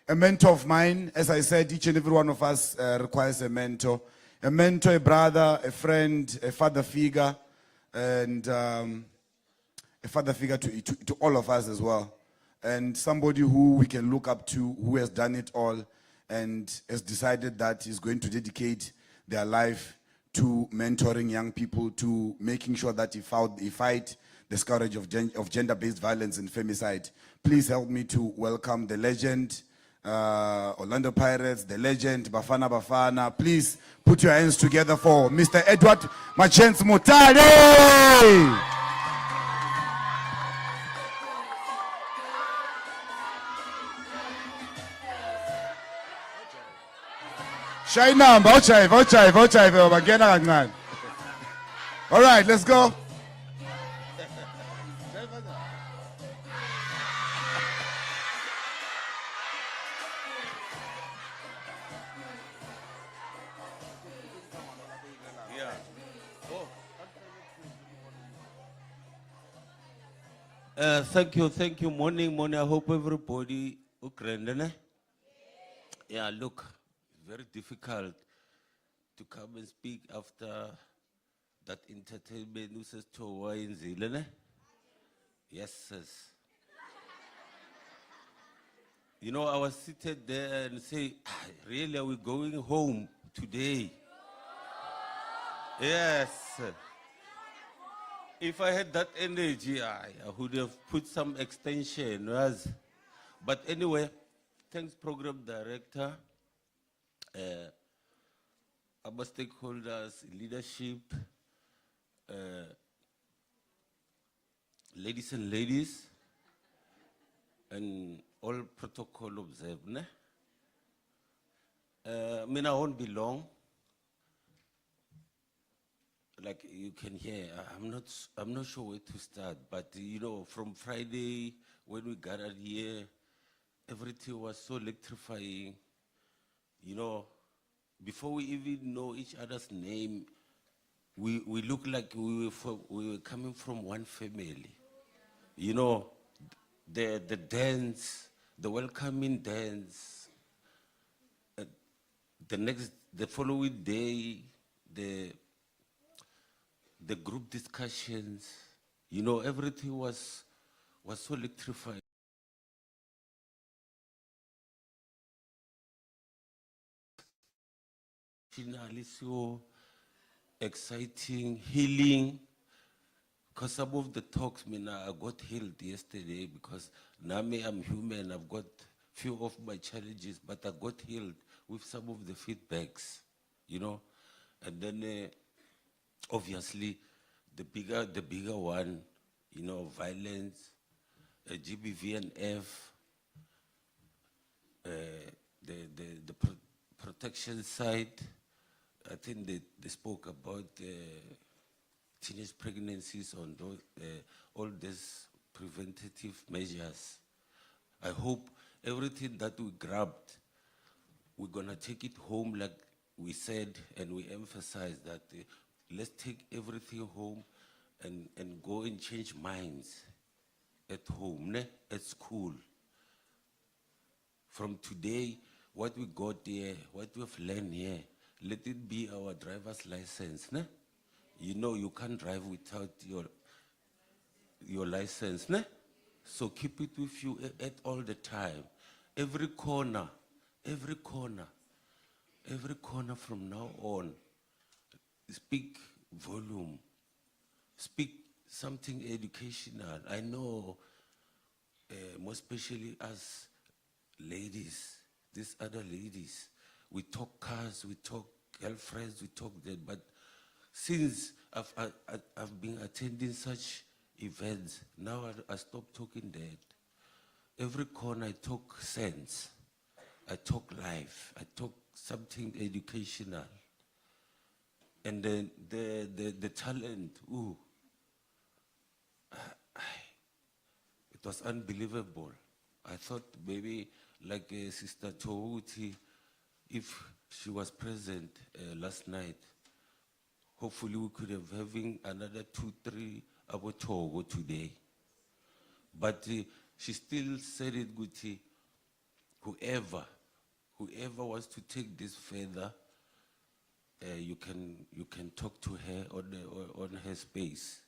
[SPEAKER 1] a mentor of mine. As I said, each and every one of us requires a mentor, a brother, a friend, a father figure, and a father figure to all of us as well. And somebody who we can look up to, who has done it all, and has decided that he's going to dedicate their life to mentoring young people, to making sure that he fight the scourge of gender-based violence and femicide. Please help me to welcome the legend, Orlando Pirates, the legend, Bafana. Please put your hands together for Mr. Edward Machens Mutale. Shy number, ouchive, all right, let's go.
[SPEAKER 7] Thank you. Morning. I hope everybody okay. Yeah, look, very difficult to come and speak after that entertainment who says to wine zilene. Yes. You know, I was seated there and say, really, are we going home today? Yes. If I had that energy, I would have put some extension. But anyway, thanks, program director, our stakeholders, leadership, ladies and ladies, and all protocol observed. I won't be long. Like you can hear, I'm not sure where to start, but you know, from Friday when we gathered here, everything was so electrifying. You know, before we even know each other's name, we look like we were coming from one family. You know, the dance, the welcoming dance, the following day, the group discussions, you know, everything was so electrifying. Finally, so exciting, healing. Because some of the talks, I got healed yesterday because now I'm human, I've got few of my challenges, but I got healed with some of the feedbacks, you know. And then obviously the bigger one, you know, violence, GBV and F, the protection side. I think they spoke about teenage pregnancies on those, all these preventative measures. I hope everything that we grabbed, we're gonna take it home like we said, and we emphasize that let's take everything home and go and change minds at home, ne? At school. From today, what we got here, what we've learned here, let it be our driver's license, ne? You know, you can't drive without your license, ne? So keep it with you at all the time. Every corner from now on, speak volume, speak something educational. I know, more especially as ladies, these other ladies, we talk cars, we talk girlfriends, we talk that, but since I've been attending such events, now I stopped talking that. Every corner I talk sense, I talk life, I talk something educational. And then the talent, ooh, it was unbelievable. I thought maybe like Sister Touti, if she was present last night, hopefully we could have having another 2-3 about Togo today. But she still said it good. Whoever wants to take this further, you can talk to her on her space.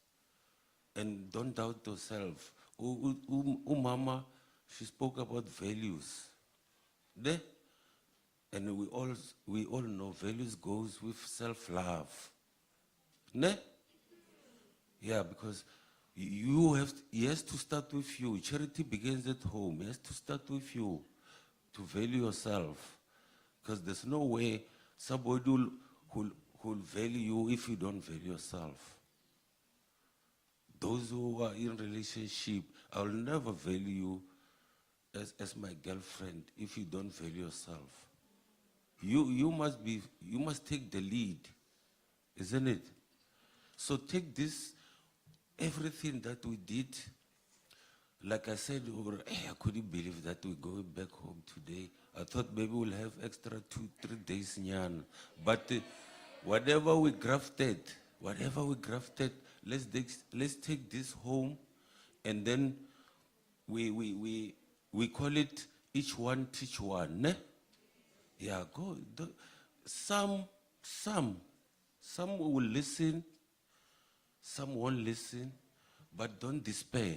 [SPEAKER 7] And don't doubt yourself. Mama, she spoke about values. Ne? And we all know values goes with self-love. Ne? Yeah, because he has to start with you. Charity begins at home. He has to start with you to value yourself. Because there's no way somebody will value you if you don't value yourself. Those who are in relationship, I will never value you as my girlfriend if you don't value yourself. You must take the lead, isn't it? So take this, everything that we did, like I said, I couldn't believe that we're going back home today. I thought maybe we'll have extra 2-3 days nyan. But whatever we grafted, let's take this home, and then we call it each one teach one, ne? Yeah, go. Some will listen, some won't listen, but don't despair.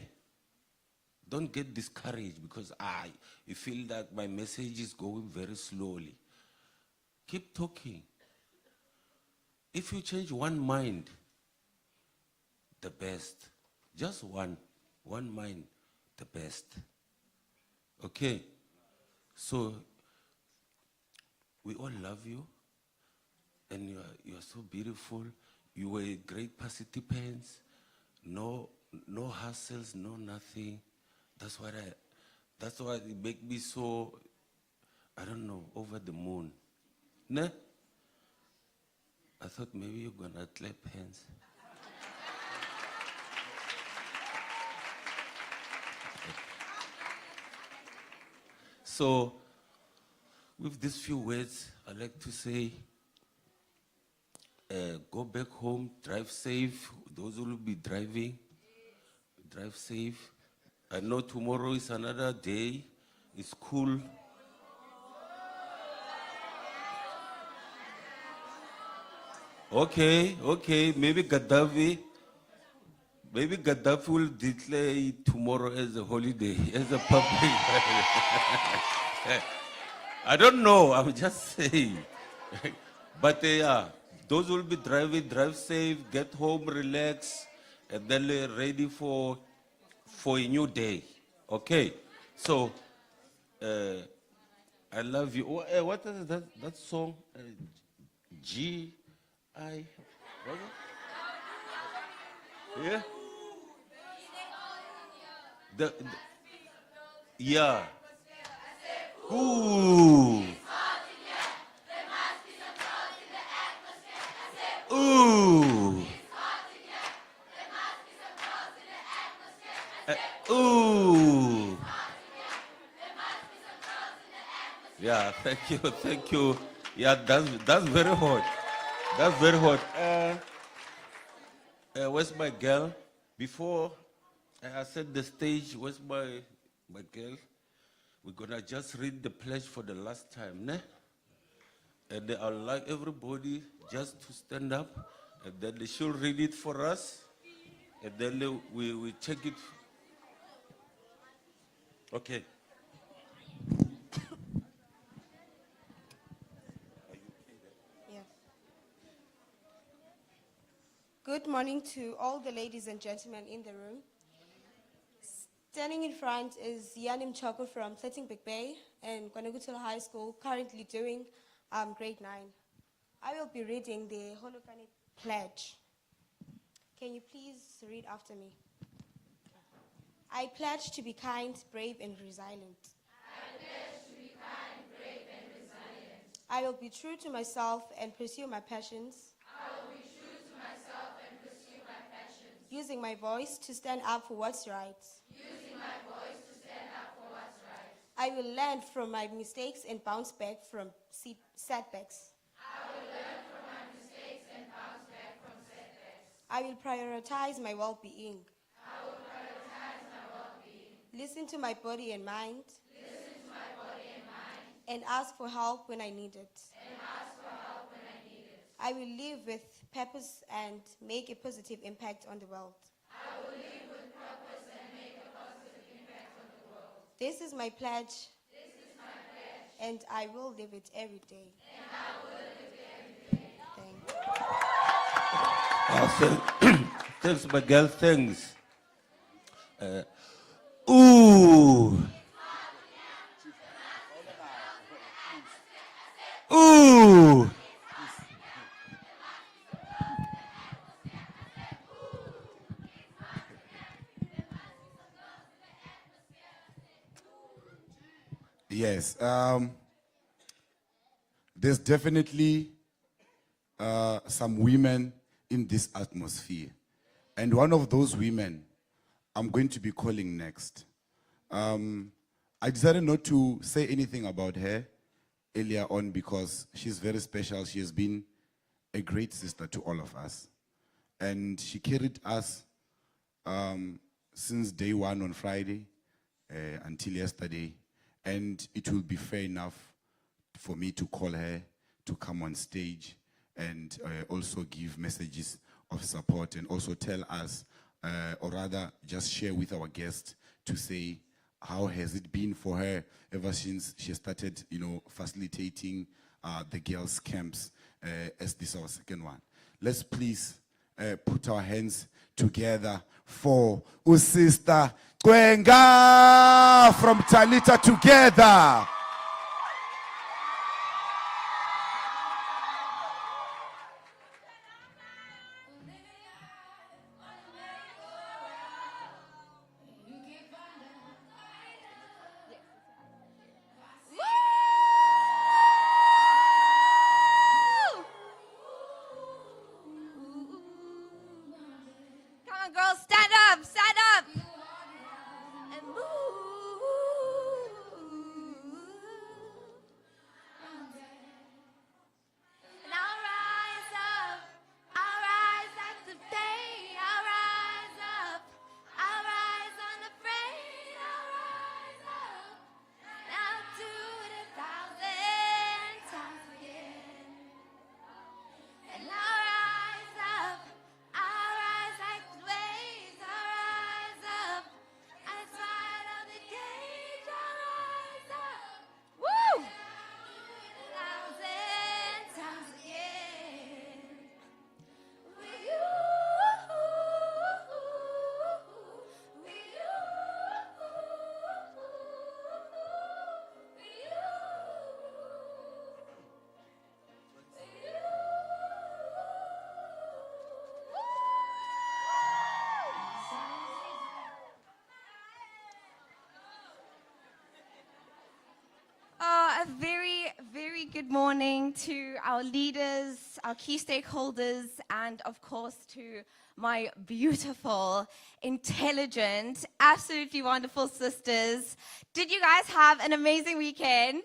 [SPEAKER 7] Don't get discouraged because you feel that my message is going very slowly. Keep talking. If you change one mind, the best. Just one mind, the best. Okay? So, we all love you, and you are so beautiful. You were great participants. No hassles, no nothing. That's why it make me so, I don't know, over the moon. Ne? I thought maybe you're gonna clap hands. So, with these few words, I'd like to say, go back home, drive safe. Those who will be driving, drive safe. I know tomorrow is another day. It's cool. Okay, maybe Gaddafi will declare tomorrow as a holiday, as a public holiday. I don't know, I'm just saying. But yeah, those who will be driving, drive safe, get home, relax, and then ready for a new day. Okay, so I love you. What is that song? G.I. What is it? Yeah? Yeah. Ooh. Ooh. Ooh. Yeah, thank you. Yeah, that's very hot. That's very hot. Where's my girl? Before I set the stage, where's my girl? We're gonna just read the pledge for the last time, ne? And I'd like everybody just to stand up, and then she'll read it for us, and then we check it. Okay.
[SPEAKER 8] Yeah. Good morning to all the ladies and gentlemen in the room. Standing in front is Yanim Choko from Gqeberha and Golekane High School, currently doing grade 9. I will be reading the Golekane Pledge. Can you please read after me? I pledge to be kind, brave, and resilient.
[SPEAKER 5] I pledge to be kind, brave, and resilient.
[SPEAKER 8] I will be true to myself and pursue my passions.
[SPEAKER 5] I will be true to myself and pursue my passions.
[SPEAKER 8] Using my voice to stand up for what's right.
[SPEAKER 5] Using my voice to stand up for what's right.
[SPEAKER 8] I will learn from my mistakes and bounce back from setbacks.
[SPEAKER 5] I will learn from my mistakes and bounce back from setbacks.
[SPEAKER 8] I will prioritize my well-being.
[SPEAKER 5] I will prioritize my well-being.
[SPEAKER 8] Listen to my body and mind.
[SPEAKER 5] Listen to my body and mind.
[SPEAKER 8] And ask for help when I need it.
[SPEAKER 5] And ask for help when I need it.
[SPEAKER 8] I will live with purpose and make a positive impact on the world.
[SPEAKER 5] I will live with purpose and make a positive impact on the world.
[SPEAKER 8] This is my pledge.
[SPEAKER 5] This is my pledge.
[SPEAKER 8] And I will live it every day.
[SPEAKER 5] And I will live it every day.
[SPEAKER 8] Thank you.
[SPEAKER 7] Thanks, my girl, thanks. Ooh. Ooh.
[SPEAKER 1] Yes. There's definitely some women in this atmosphere. And one of those women, I'm going to be calling next. I decided not to say anything about her earlier on because she's very special. She has been a great sister to all of us. And she carried us since day one on Friday until yesterday. And it will be fair enough for me to call her to come on stage and also give messages of support and also tell us, or rather just share with our guests to say how has it been for her ever since she started, facilitating the girls' camps as this our second one. Let's please put our hands together for Sister Gqeberha from Talita Together.
[SPEAKER 9] Come on, girls, stand up, stand up. And move. Good morning to our leaders, our key stakeholders, and of course to my beautiful, intelligent, absolutely wonderful sisters. Did you guys have an amazing weekend?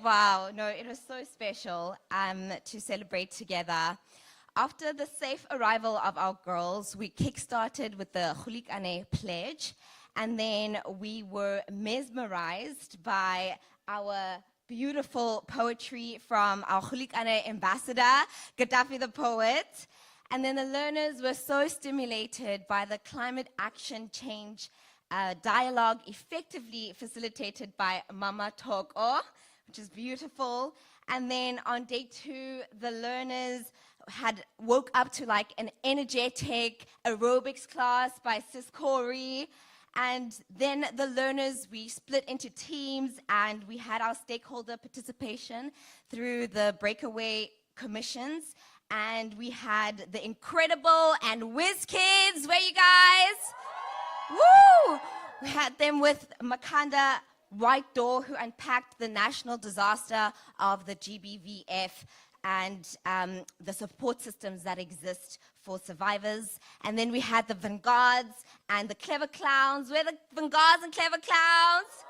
[SPEAKER 9] Wow, no, it was so special to celebrate together. After the safe arrival of our girls, we kick-started with the Golekane pledge, and then we were mesmerized by our beautiful poetry from our Golekane ambassador, Gqeberha the poet. And then the learners were so stimulated by the climate action change dialogue effectively facilitated by Mama Toko, which is beautiful. And then on day 2, the learners had woke up to like an energetic aerobics class by Sis Corey. And then the learners, we split into teams and we had our stakeholder participation through the breakaway commissions. And we had the incredible and whiz kids. Where you guys? Woo! We had them with Makanda White Door, who unpacked the national disaster of the GBVF and the support systems that exist for survivors. And then we had the Vanguards and the Clever Clowns. Where are the Vanguards and Clever Clowns?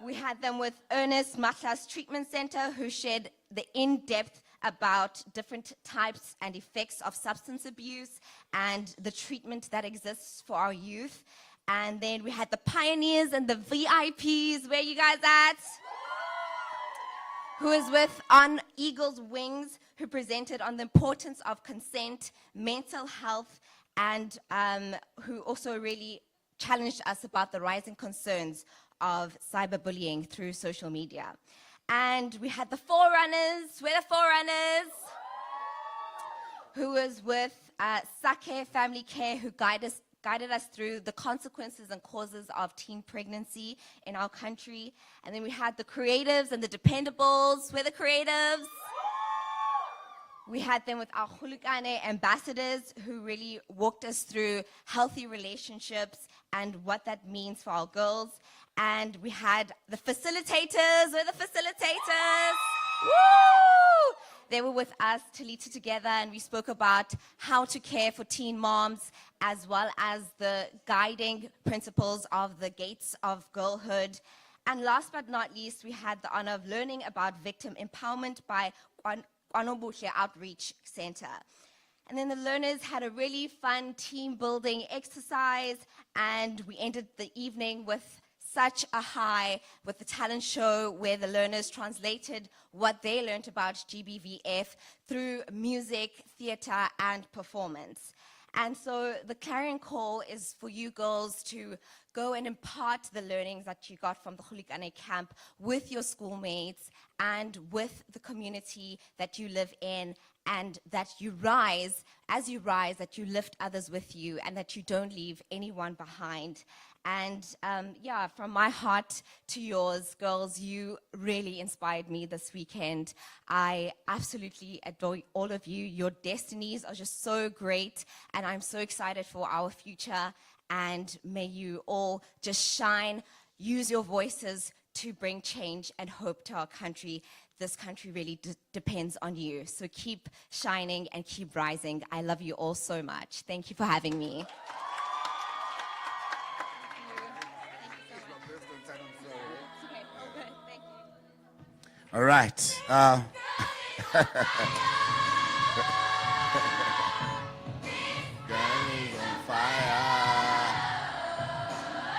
[SPEAKER 9] We had them with Ernest Matlas Treatment Center, who shared the in-depth about different types and effects of substance abuse and the treatment that exists for our youth. And then we had the pioneers and the VIPs. Where you guys at? Who is with On Eagle's Wings, who presented on the importance of consent, mental health, and who also really challenged us about the rising concerns of cyberbullying through social media. And we had the Forerunners. Where are the Forerunners? Who was with Sake Family Care, who guided us through the consequences and causes of teen pregnancy in our country. And then we had the creatives and the dependables. We're the creatives. We had them with our Golekane ambassadors, who really walked us through healthy relationships and what that means for our girls. And we had the facilitators. We're the facilitators. Woo! They were with us to lead together, and we spoke about how to care for teen moms, as well as the guiding principles of the gates of girlhood. And last but not least, we had the honor of learning about victim empowerment by Kwanobuhle Outreach Center. And then the learners had a really fun team building exercise, and we ended the evening with such a high with the talent show, where the learners translated what they learned about GBVF through music, theater, and performance. And so the clarion call is for you girls to go and impart the learnings that you got from the Golekane camp with your schoolmates and with the community that you live in, and that you rise, as you rise, that you lift others with you and that you don't leave anyone behind. And yeah, from my heart to yours, girls, you really inspired me this weekend. I absolutely adore all of you. Your destinies are just so great, and I'm so excited for our future. And may you all just shine, use your voices to bring change and hope to our country. This country really depends on you. So keep shining and keep rising. I love you all so much. Thank you for having me.
[SPEAKER 1] All right. Guys on fire.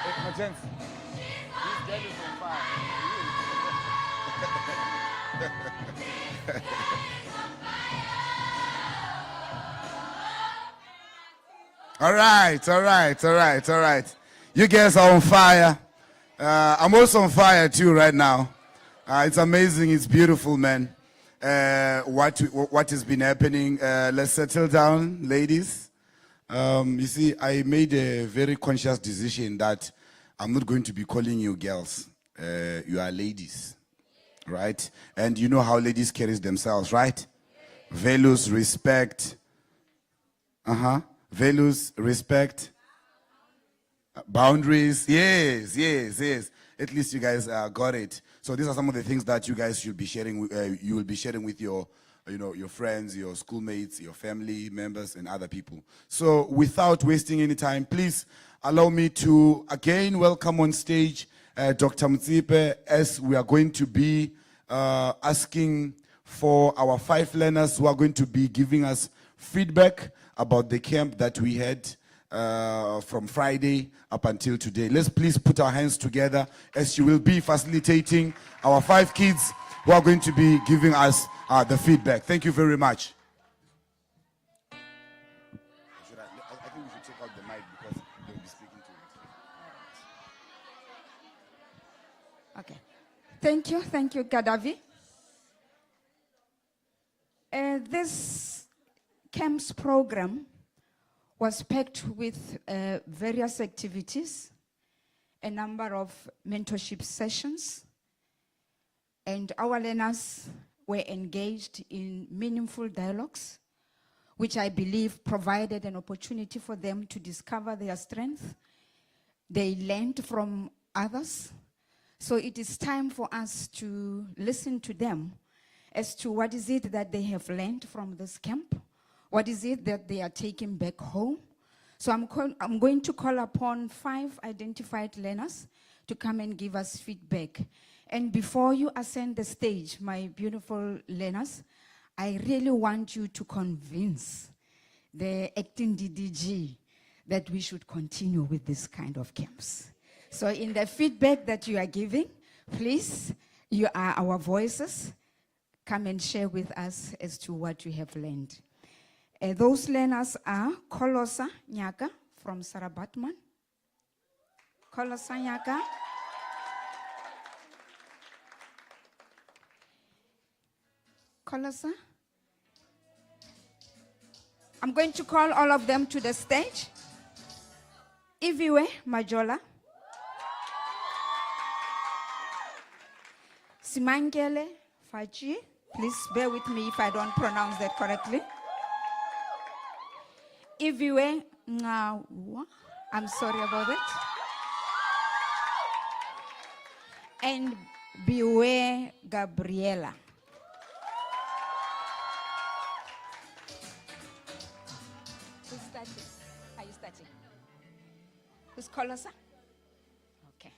[SPEAKER 1] Hey, my gents, this girl is on fire. All right. You guys are on fire. I'm also on fire too right now. It's amazing. It's beautiful, man. What has been happening? Let's settle down, ladies. You see, I made a very conscious decision that I'm not going to be calling you girls. You are ladies, right? And you know how ladies carry themselves, right? Values, respect. Values, respect. Boundaries. Yes. At least you guys got it. So these are some of the things that you guys should be sharing. You will be sharing with your, your friends, your schoolmates, your family members, and other people. So without wasting any time, please allow me to again welcome on stage Dr. Mtsipe, as we are going to be asking for our 5 learners who are going to be giving us feedback about the camp that we had from Friday up until today. Let's please put our hands together as you will be facilitating our 5 kids who are going to be giving us the feedback. Thank you very much. I think we should take out the mic because they'll be speaking to it.
[SPEAKER 2] Okay. Thank you, Gadavi. This camps program was packed with various activities, a number of mentorship sessions, and our learners were engaged in meaningful dialogues, which I believe provided an opportunity for them to discover their strength. They learned from others. So it is time for us to listen to them as to what is it that they have learned from this camp, what is it that they are taking back home. So I'm going to call upon 5 identified learners to come and give us feedback. And before you ascend the stage, my beautiful learners, I really want you to convince the acting DDG that we should continue with this kind of camps. So in the feedback that you are giving, please, you are our voices. Come and share with us as to what you have learned. Those learners are Kolosa Nyaka from Sarah Batman. Kolosa Nyaka. Kolosa. I'm going to call all of them to the stage. Iviwe Majola. Simangele Faji. Please bear with me if I don't pronounce that correctly. Iviwe Ngawa. I'm sorry about that. And Biwe Gabriela. Who's starting? Are you starting? Who's Kolosa? Okay.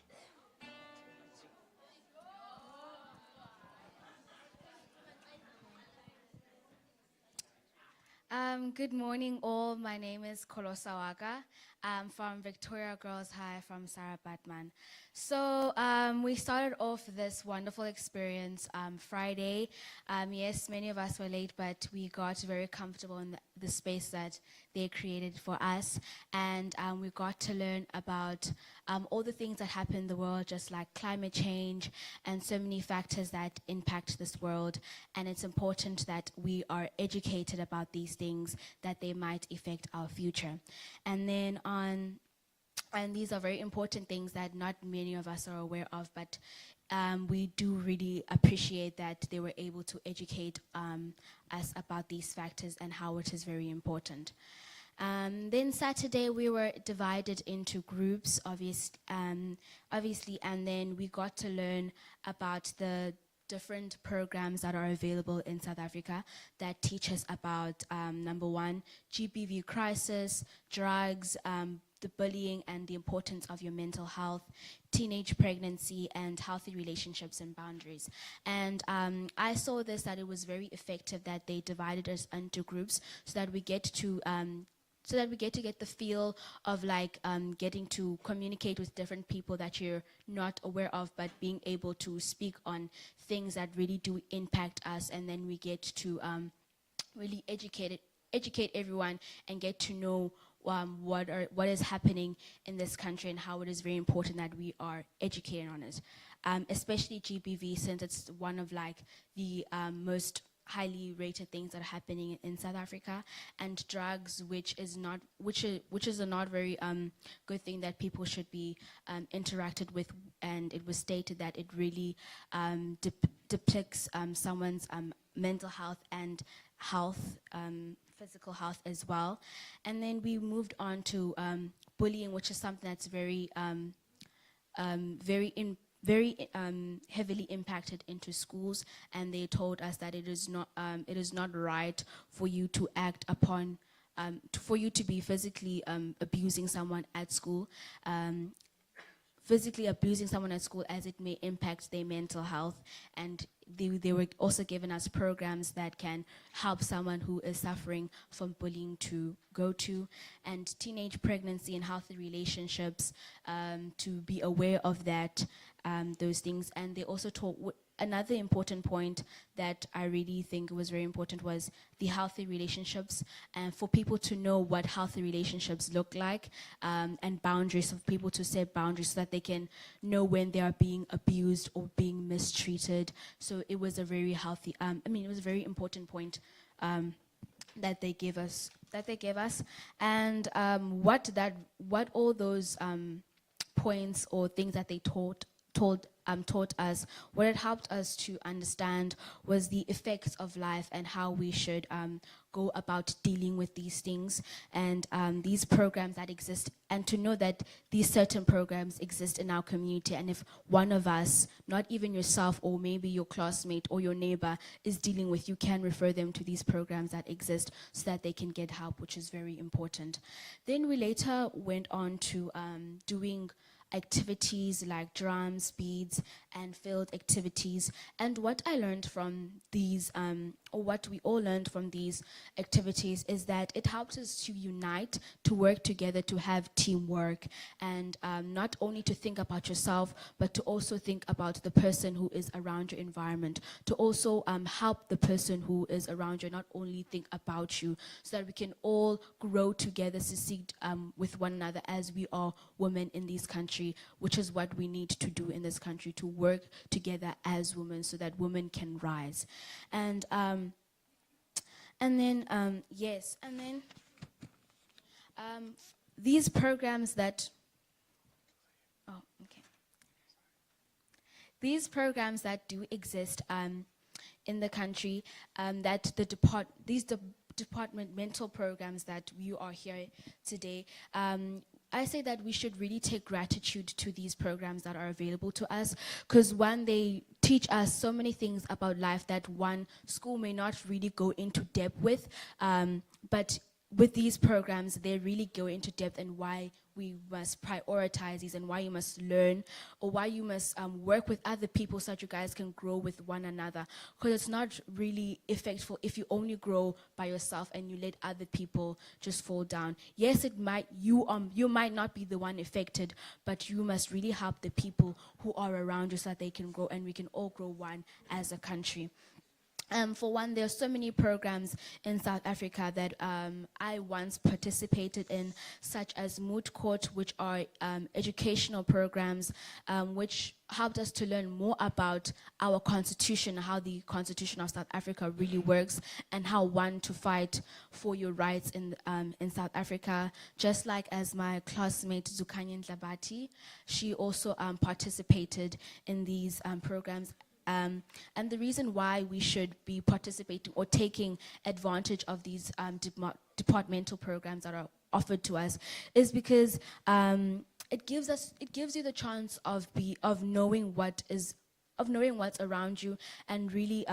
[SPEAKER 10] Good morning, all. My name is Kolosa Waga. I'm from Victoria Girls High from Sarah Batman. So we started off this wonderful experience Friday. Yes, many of us were late, but we got very comfortable in the space that they created for us. And we got to learn about all the things that happen in the world, just like climate change and so many factors that impact this world. And it's important that we are educated about these things, that they might affect our future. And then and these are very important things that not many of us are aware of, but we do really appreciate that they were able to educate us about these factors and how it is very important. Then Saturday we were divided into groups, obviously, and then we got to learn about the different programs that are available in South Africa that teach us about, number 1, GBV crisis, drugs, the bullying and the importance of your mental health, teenage pregnancy, and healthy relationships and boundaries. And I saw this, that it was very effective that they divided us into groups so that we get to get the feel of like getting to communicate with different people that you're not aware of, but being able to speak on things that really do impact us, and then we get to really educate everyone and get to know what is happening in this country and how it is very important that we are educated on it, especially GBV, since it's one of like the most highly rated things that are happening in South Africa, and drugs, which is a not very good thing that people should be interacted with, and it was stated that it really depicts someone's mental health and health, physical health as well. And then we moved on to bullying, which is something that's very very heavily impacted into schools, and they told us that it is not right for you to act upon, for you to be physically abusing someone at school. Physically abusing someone at school, as it may impact their mental health. And they were also giving us programs that can help someone who is suffering from bullying to go to, and teenage pregnancy and healthy relationships, to be aware of that, those things. And they also taught another important point that I really think was very important was the healthy relationships, and for people to know what healthy relationships look like, and boundaries, of people to set boundaries so that they can know when they are being abused or being mistreated. So it was a very healthy, it was a very important point that they gave us. And what all those points or things that they taught us, what it helped us to understand was the effects of life and how we should go about dealing with these things, and these programs that exist, and to know that these certain programs exist in our community, and if one of us, not even yourself or maybe your classmate or your neighbor, is dealing with, you can refer them to these programs that exist so that they can get help, which is very important. Then we later went on to doing activities like drums, beads, and field activities. And what I learned from these, or what we all learned from these activities, is that it helps us to unite, to work together, to have teamwork, and not only to think about yourself, but to also think about the person who is around your environment, to also help the person who is around you, not only think about you, so that we can all grow together, succeed with one another as we are women in this country, which is what we need to do in this country, to work together as women so that women can rise. And then these programs that, these programs that do exist in the country, that these departmental programs that you are here today, I say that we should really take gratitude to these programs that are available to us, because one, they teach us so many things about life that one school may not really go into depth with, but with these programs, they really go into depth and why we must prioritize these, and why you must learn, or why you must work with other people so that you guys can grow with one another. Because it's not really effective if you only grow by yourself and you let other people just fall down. Yes, you might not be the one affected, but you must really help the people who are around you so that they can grow, and we can all grow one as a country. For one, there are so many programs in South Africa that I once participated in, such as Moot Court, which are educational programs which helped us to learn more about our constitution, how the Constitution of South Africa really works, and how one to fight for your rights in South Africa. Just like as my classmate Zukanye Ntlabati, she also participated in these programs. And the reason why we should be participating or taking advantage of these departmental programs that are offered to us is because it gives you the chance of knowing what's around you, and really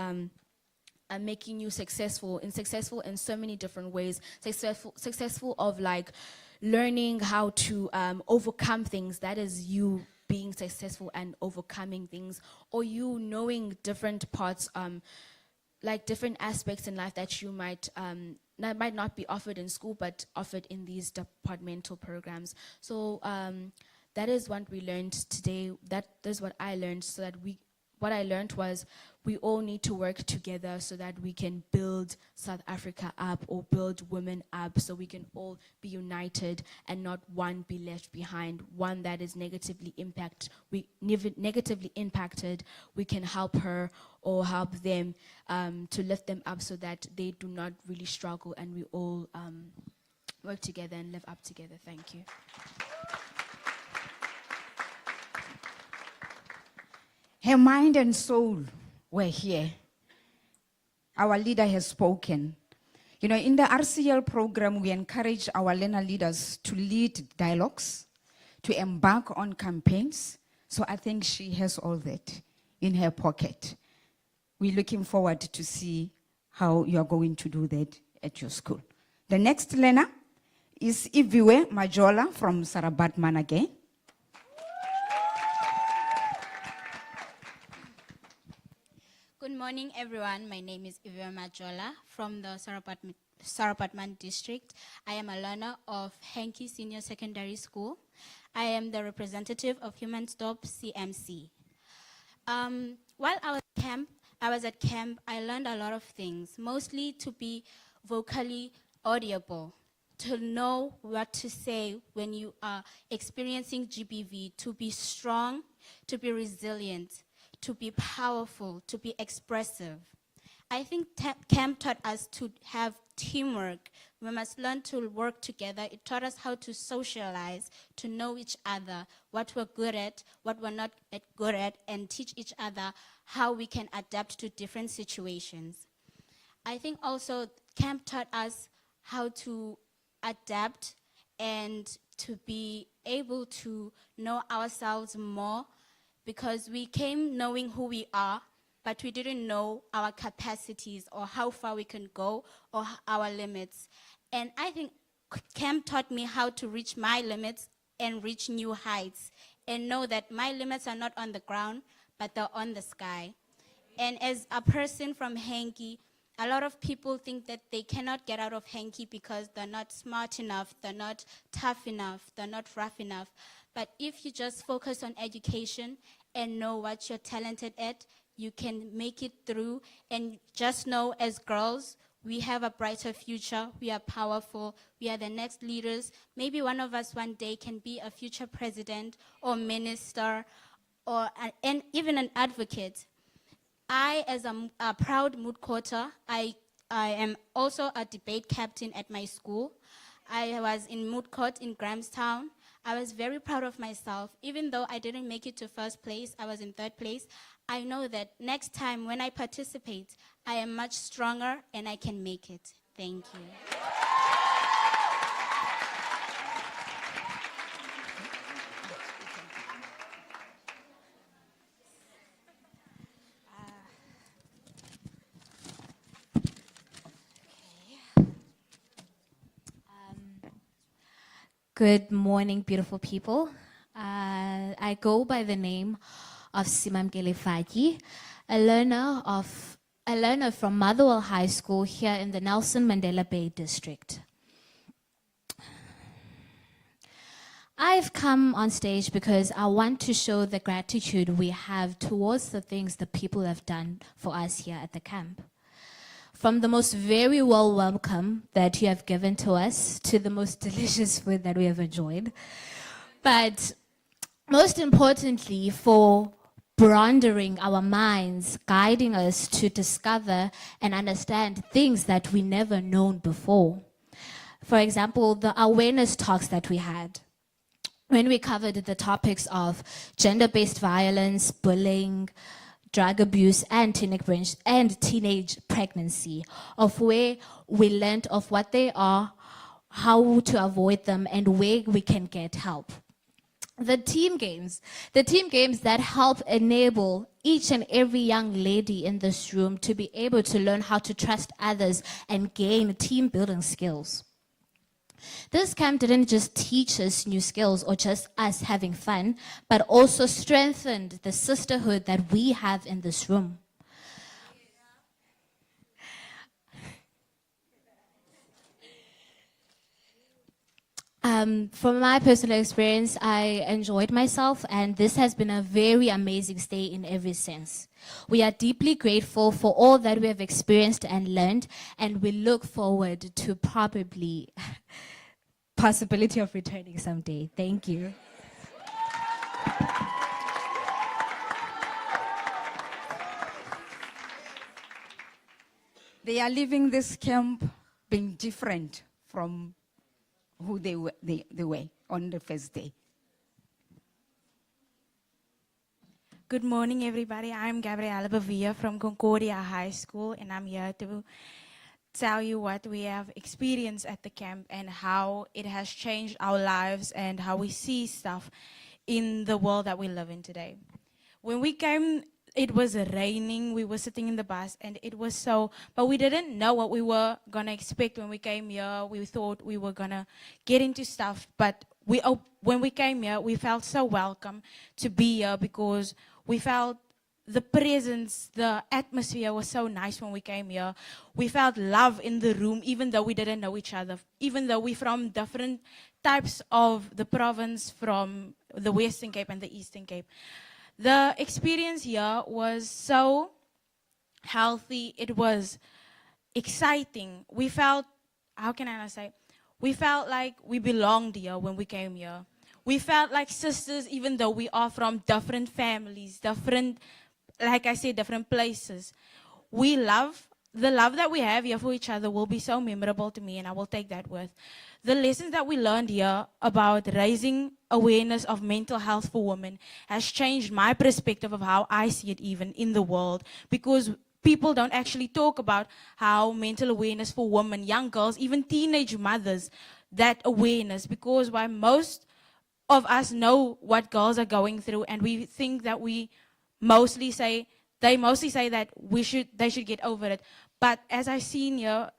[SPEAKER 10] making you successful in so many different ways. Successful of like learning how to overcome things. That is you being successful and overcoming things, or you knowing different parts, like different aspects in life that you might not be offered in school, but offered in these departmental programs. So that is what we learned today. That is what I learned. So that what I learned was we all need to work together so that we can build South Africa up, or build women up, so we can all be united and not one be left behind. One that is negatively impacted, we can help her or help them to lift them up so that they do not really struggle, and we all work together and live up together. Thank you.
[SPEAKER 2] Her mind and soul were here. Our leader has spoken. You know, in the RCL program, we encourage our learner leaders to lead dialogues, to embark on campaigns, So I think she has all that in her pocket. We're looking forward to see how you're going to do that at your school. The next learner is Iviwe Majola from Sarah Batman again.
[SPEAKER 11] Good morning, everyone. My name is Gqeberha Majola from the Sarah Batman district. I am a learner of Henke Senior Secondary School. I am the representative of Human Stop CMC. While I was at camp, I learned a lot of things, mostly to be vocally audible, to know what to say when you are experiencing GBV, to be strong, to be resilient, to be powerful, to be expressive. I think camp taught us to have teamwork. We must learn to work together. It taught us how to socialize, to know each other, what we're good at, what we're not good at, and teach each other how we can adapt to different situations. I think also camp taught us how to adapt and to be able to know ourselves more, because we came knowing who we are, but we didn't know our capacities or how far we can go or our limits. And I think camp taught me how to reach my limits and reach new heights and know that my limits are not on the ground, but they're on the sky. And as a person from Henke, a lot of people think that they cannot get out of Henke because they're not smart enough, they're not tough enough, they're not rough enough. But if you just focus on education and know what you're talented at, you can make it through. And just know, as girls, we have a brighter future, we are powerful, we are the next leaders. Maybe one of us one day can be a future president or minister or and even an advocate. I, as a proud mood quarter, I am also a debate captain at my school. I was in mood court in Grahamstown. I was very proud of myself. Even though I didn't make it to first place, I was in third place. I know that next time when I participate, I am much stronger and I can make it. Thank you.
[SPEAKER 12] Good morning, beautiful people. I go by the name of Simamkele Faki, a learner from Motherwell High School here in the Nelson Mandela Bay district. I've come on stage because I want to show the gratitude we have towards the things the people have done for us here at the camp. From the most very well welcome that you have given to us to the most delicious food that we have enjoyed. But most importantly, for broadening our minds, guiding us to discover and understand things that we never known before. For example, the awareness talks that we had, when we covered the topics of gender-based violence, bullying, drug abuse, and teenage pregnancy, of where we learned of what they are, how to avoid them, and where we can get help. The team games that help enable each and every young lady in this room to be able to learn how to trust others and gain team building skills. This camp didn't just teach us new skills or just us having fun, but also strengthened the sisterhood that we have in this room. From my personal experience, I enjoyed myself, and this has been a very amazing stay in every sense. We are deeply grateful for all that we have experienced and learned, and we look forward to possibility of returning someday. Thank you.
[SPEAKER 2] They are leaving this camp being different from who they were on the first day.
[SPEAKER 13] Good morning, everybody. I'm Gqeberha from Concordia High School, and I'm here to tell you what we have experienced at the camp and how it has changed our lives and how we see stuff in the world that we live in today. When we came, it was raining, we were sitting in the bus, and it was so, but we didn't know what we were gonna expect when we came here. We thought we were gonna get into stuff, but when we came here, we felt so welcome to be here because we felt the presence, the atmosphere was so nice when we came here. We felt love in the room, even though we didn't know each other, even though we're from different types of the province, from the Western Cape and the Eastern Cape. The experience here was so healthy. It was exciting. We felt, how can I say, we felt like we belonged here when we came here. We felt like sisters, even though we are from different families, different, like I said, different places. The love that we have here for each other will be so memorable to me, and I will take that with. The lessons that we learned here about raising awareness of mental health for women has changed my perspective of how I see it even in the world, because people don't actually talk about how mental awareness for women, young girls, even teenage mothers, that awareness, because why most of us know what girls are going through, and we think that they mostly say that they should get over it. But as I've seen here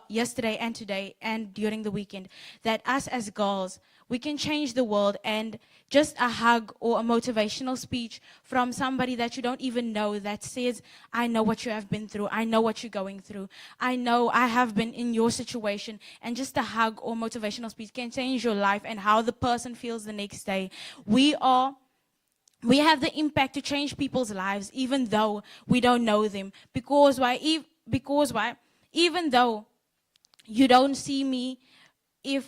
[SPEAKER 13] yesterday and today and during the weekend, that us as girls, we can change the world, and just a hug or a motivational speech from somebody that you don't even know that says, I know what you have been through, I know what you're going through, I know I have been in your situation, and just a hug or motivational speech can change your life and how the person feels the next day. We have the impact to change people's lives even though we don't know them. Because why? Even though you don't see me, even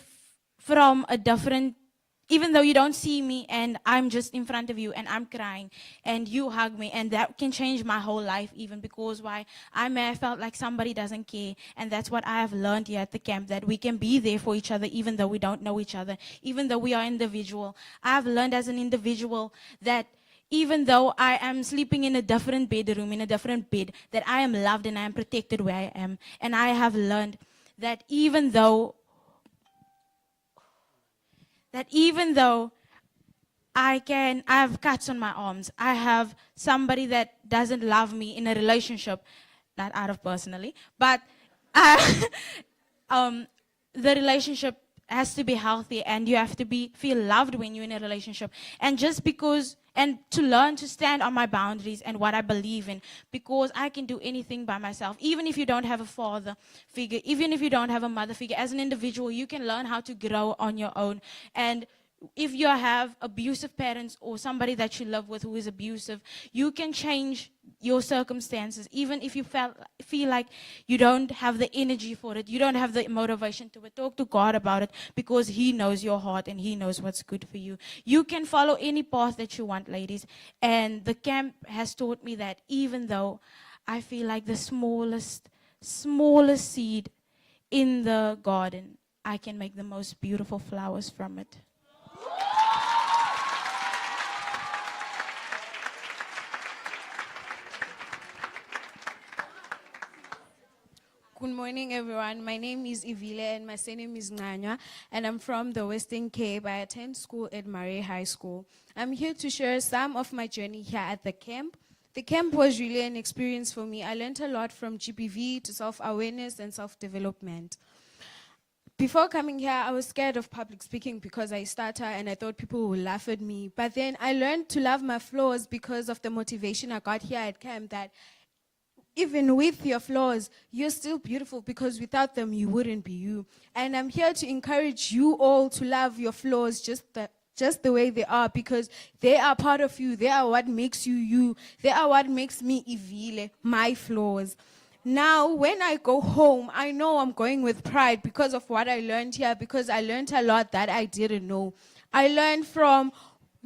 [SPEAKER 13] though you don't see me and I'm just in front of you and I'm crying and you hug me, and that can change my whole life even, because why? I may have felt like somebody doesn't care, and that's what I have learned here at the camp, that we can be there for each other even though we don't know each other, even though we are individual. I have learned as an individual that even though I am sleeping in a different bedroom, in a different bed, that I am loved and I am protected where I am. And I have learned that even though I have cuts on my arms, I have somebody that doesn't love me in a relationship, not out of personally, but the relationship has to be healthy, and you have to feel loved when you're in a relationship. And to learn to stand on my boundaries and what I believe in, because I can do anything by myself. Even if you don't have a father figure, even if you don't have a mother figure, as an individual, you can learn how to grow on your own. And if you have abusive parents or somebody that you live with who is abusive, you can change your circumstances. Even if you feel like you don't have the energy for it, you don't have the motivation to it, talk to God about it, because He knows your heart and He knows what's good for you. You can follow any path that you want, ladies. And the camp has taught me that even though I feel like the smallest seed in the garden, I can make the most beautiful flowers from it.
[SPEAKER 14] Good morning, everyone. My name is Ivile and my surname is Nganya, and I'm from the Western Cape. I attend school at Murray High School. I'm here to share some of my journey here at the camp. The camp was really an experience for me. I learned a lot from GPV to self-awareness and self-development. Before coming here, I was scared of public speaking because I stutter and I thought people would laugh at me. But then I learned to love my flaws because of the motivation I got here at camp, that even with your flaws, you're still beautiful, because without them, you wouldn't be you. And I'm here to encourage you all to love your flaws just the way they are, because they are part of you. They are what makes you you. They are what makes me Ivile, my flaws. Now, when I go home, I know I'm going with pride because of what I learned here, because I learned a lot that I didn't know. I learned from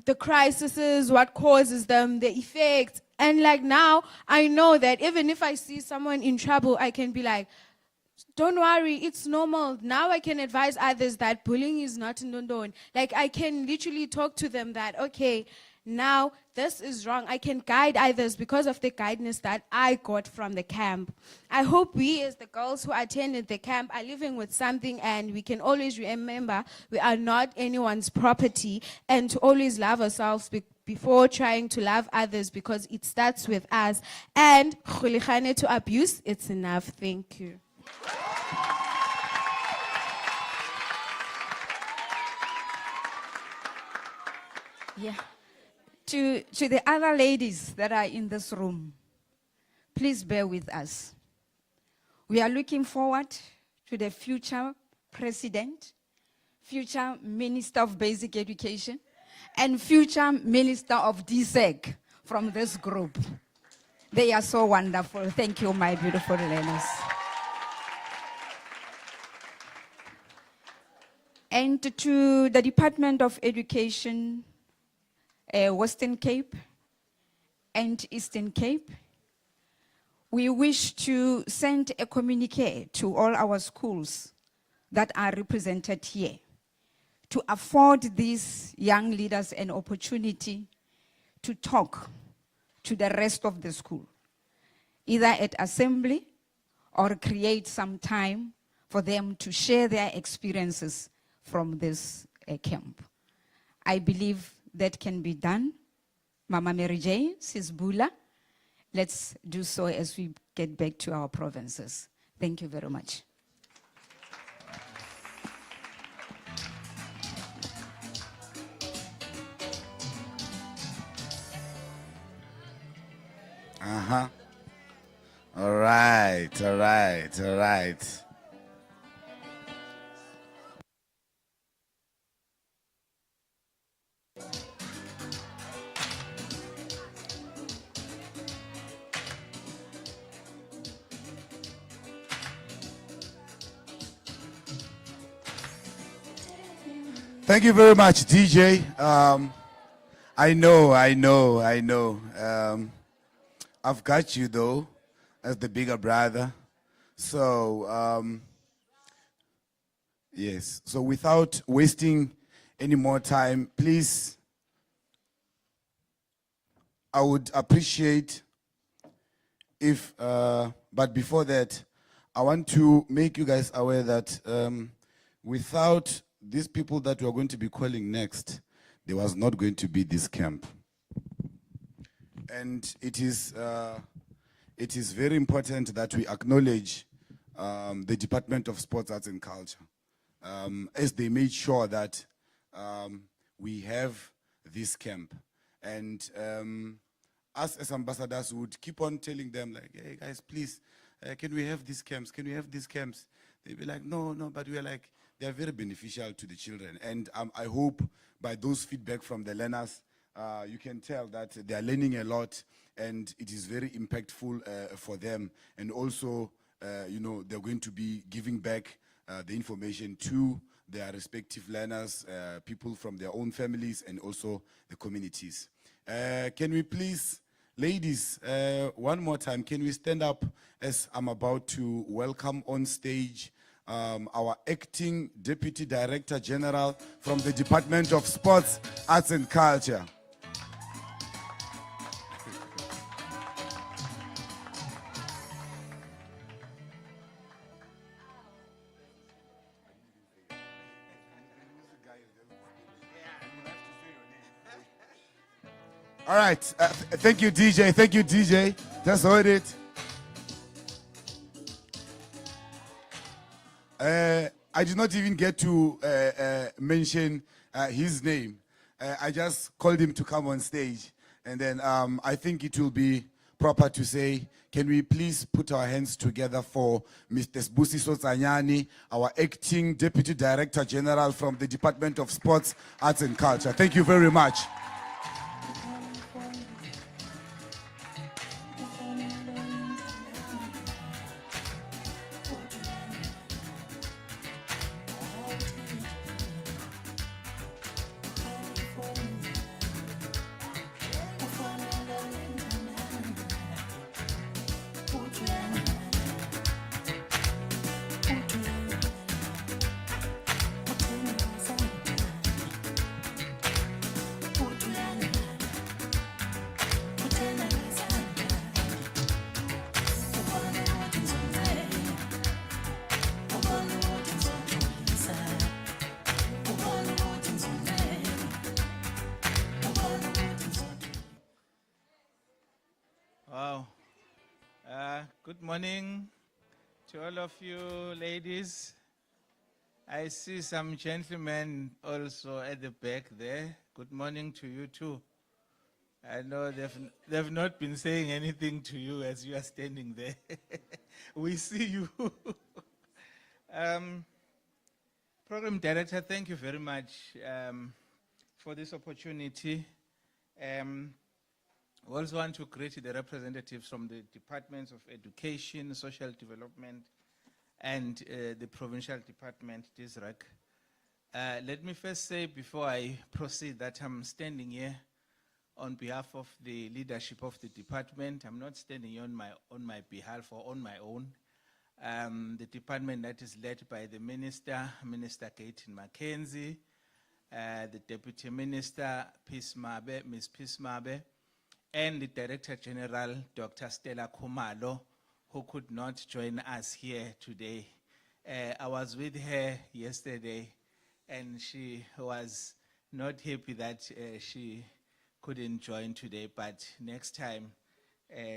[SPEAKER 14] the crises, what causes them, the effects. And like now, I know that even if I see someone in trouble, I can be like, don't worry, it's normal. Now I can advise others that bullying is not Ndondon. Like I can literally talk to them that, okay, Now, this is wrong. I can guide others because of the guidance that I got from the camp. I hope we, as the girls who attended the camp, are living with something, and we can always remember we are not anyone's property, and to always love ourselves before trying to love others, because it starts with us. And Golekane to abuse, it's enough. Thank you.
[SPEAKER 2] Yeah. To the other ladies that are in this room, please bear with us. We are looking forward to the future president, future minister of basic education, and future minister of DSEC from this group. They are so wonderful. Thank you, my beautiful learners. And to the Department of Education, Western Cape and Eastern Cape, we wish to send a communique to all our schools that are represented here to afford these young leaders an opportunity to talk to the rest of the school, either at assembly or create some time for them to share their experiences from this camp. I believe that can be done. Mama Mary Jane, Sis Bula, let's do so as we get back to our provinces. Thank you very much.
[SPEAKER 1] All right, all right, all right. Thank you very much, DJ. I know. I've got you though, as the bigger brother. So, yes. So without wasting any more time, please, I would appreciate if, but before that, I want to make you guys aware that without these people that we are going to be calling next, there was not going to be this camp. And it is very important that we acknowledge the Department of Sports, Arts and Culture, as they made sure that we have this camp. And us as ambassadors would keep on telling them, like, hey guys, please, can we have these camps? Can we have these camps? They'd be like, no, but we are like, they are very beneficial to the children. And I hope by those feedback from the learners, you can tell that they are learning a lot, and it is very impactful for them. And also, they're going to be giving back the information to their respective learners, people from their own families, and also the communities. Can we please, ladies, one more time, can we stand up as I'm about to welcome on stage our acting Deputy Director General from the Department of Sports, Arts and Culture. All right, thank you, DJ. Thank you, DJ. Just hold it. I did not even get to mention his name. I just called him to come on stage. And then I think it will be proper to say, can we please put our hands together for Mr. Sbusiso Tsanyani, our acting Deputy Director General from the Department of Sports, Arts and Culture. Thank you very much.
[SPEAKER 15] Good morning to all of you ladies. I see some gentlemen also at the back there. Good morning to you too. I know they've not been saying anything to you as you are standing there. We see you. Program Director, thank you very much for this opportunity. We also want to greet the representatives from the Departments of Education, Social Development, and the Provincial Department, DISRAC. Let me first say, before I proceed, that I'm standing here on behalf of the leadership of the department. I'm not standing here on my behalf or on my own. The department that is led by the Minister, Minister Gayton Mackenzie, the Deputy Minister, Ms. Peace Mabe, and the Director General, Dr. Stella Khumalo, who could not join us here today. I was with her yesterday, and she was not happy that she couldn't join today, but next time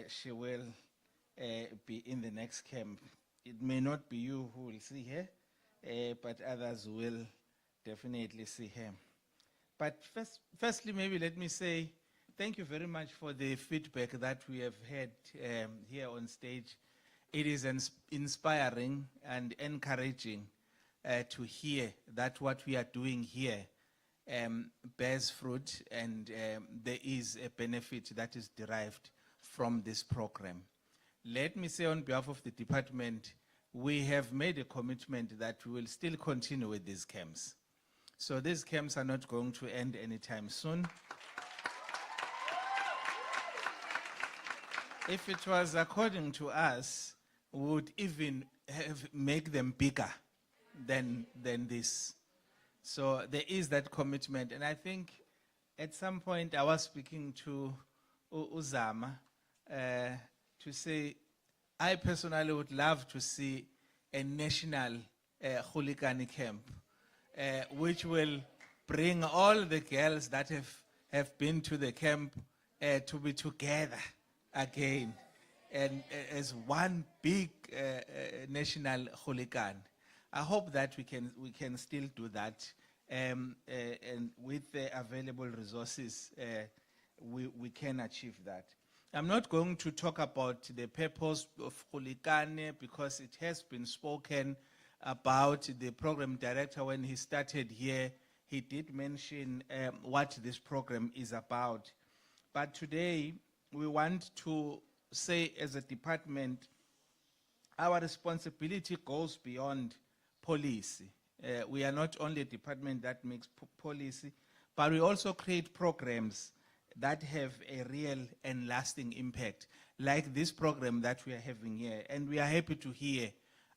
[SPEAKER 15] she will be in the next camp. It may not be you who will see her, but others will definitely see her. But firstly, maybe let me say thank you very much for the feedback that we have had here on stage. It is inspiring and encouraging to hear that what we are doing here bears fruit, and there is a benefit that is derived from this program. Let me say on behalf of the department, we have made a commitment that we will still continue with these camps. So these camps are not going to end anytime soon. If it was according to us, we would even make them bigger than this. So there is that commitment. And I think at some point I was speaking to Uzama to say, I personally would love to see a national Golekane camp, which will bring all the girls that have been to the camp to be together again, and as one big national Golekane. I hope that we can still do that, and with the available resources, we can achieve that. I'm not going to talk about the purpose of Golekane because it has been spoken about. The program director, when he started here, he did mention what this program is about. But today, we want to say as a department, our responsibility goes beyond policy. We are not only a department that makes policy, but we also create programs that have a real and lasting impact, like this program that we are having here. And we are happy to hear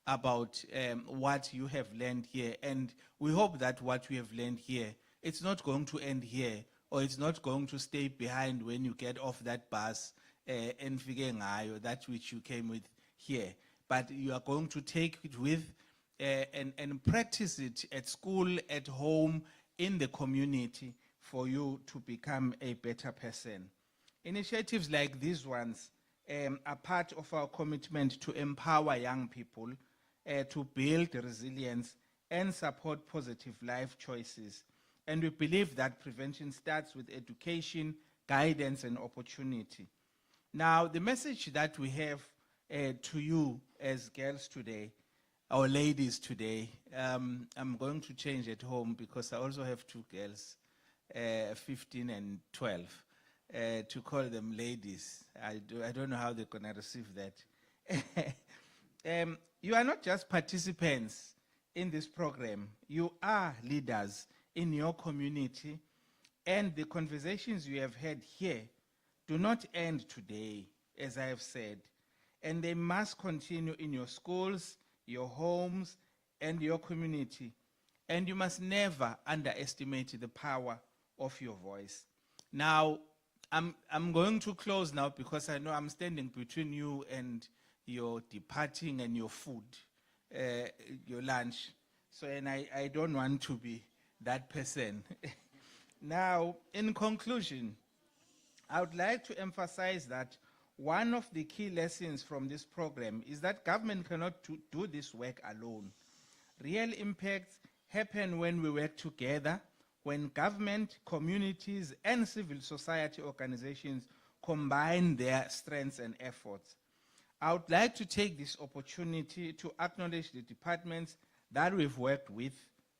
[SPEAKER 15] about what you have learned here. And we hope that what we have learned here, it's not going to end here, or it's not going to stay behind when you get off that bus and figure ngayo, that which you came with here. But you are going to take it with and practice it at school, at home, in the community, for you to become a better person. Initiatives like these ones are part of our commitment to empower young people, to build resilience and support positive life choices. And we believe that prevention starts with education, guidance, and opportunity. Now, the message that we have to you as girls today, or ladies today, I'm going to change at home because I also have two girls, 15 and 12, to call them ladies. I don't know how they're going to receive that. You are not just participants in this program. You are leaders in your community, and the conversations you have had here do not end today, as I have said, and they must continue in your schools, your homes, and your community. And you must never underestimate the power of your voice. Now, I'm going to close now because I know I'm standing between you and your departing and your food, your lunch. So, and I don't want to be that person. Now, in conclusion, I would like to emphasize that one of the key lessons from this program is that government cannot do this work alone. Real impacts happen when we work together, when government, communities, and civil society organizations combine their strengths and efforts. I would like to take this opportunity to acknowledge the departments that we've worked with,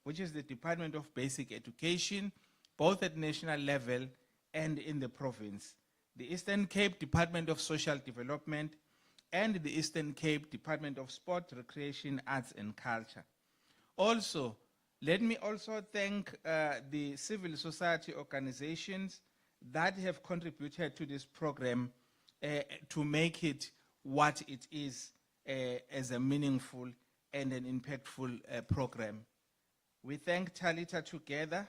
[SPEAKER 15] which is the Department of Basic Education, both at national level and in the province, the Eastern Cape Department of Social Development, and the Eastern Cape Department of Sport, Recreation, Arts and Culture. Also, let me also thank the civil society organizations that have contributed to this program to make it what it is as a meaningful and an impactful program. We thank Talita together.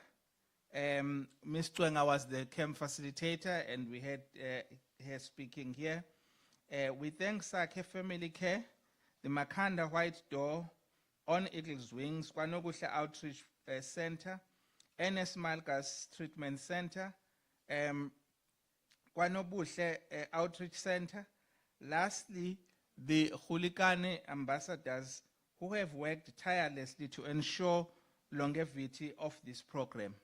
[SPEAKER 15] Ms. Twenga was the camp facilitator, and we had her speaking here. We thank Sake Family Care, the Makanda White Door, On Eagle's Wings, Kwanoguhla Outreach Center, NS Malgas Treatment Center, Kwanobuhle Outreach Center. Lastly, the Golekane ambassadors who have worked tirelessly to ensure longevity of this program.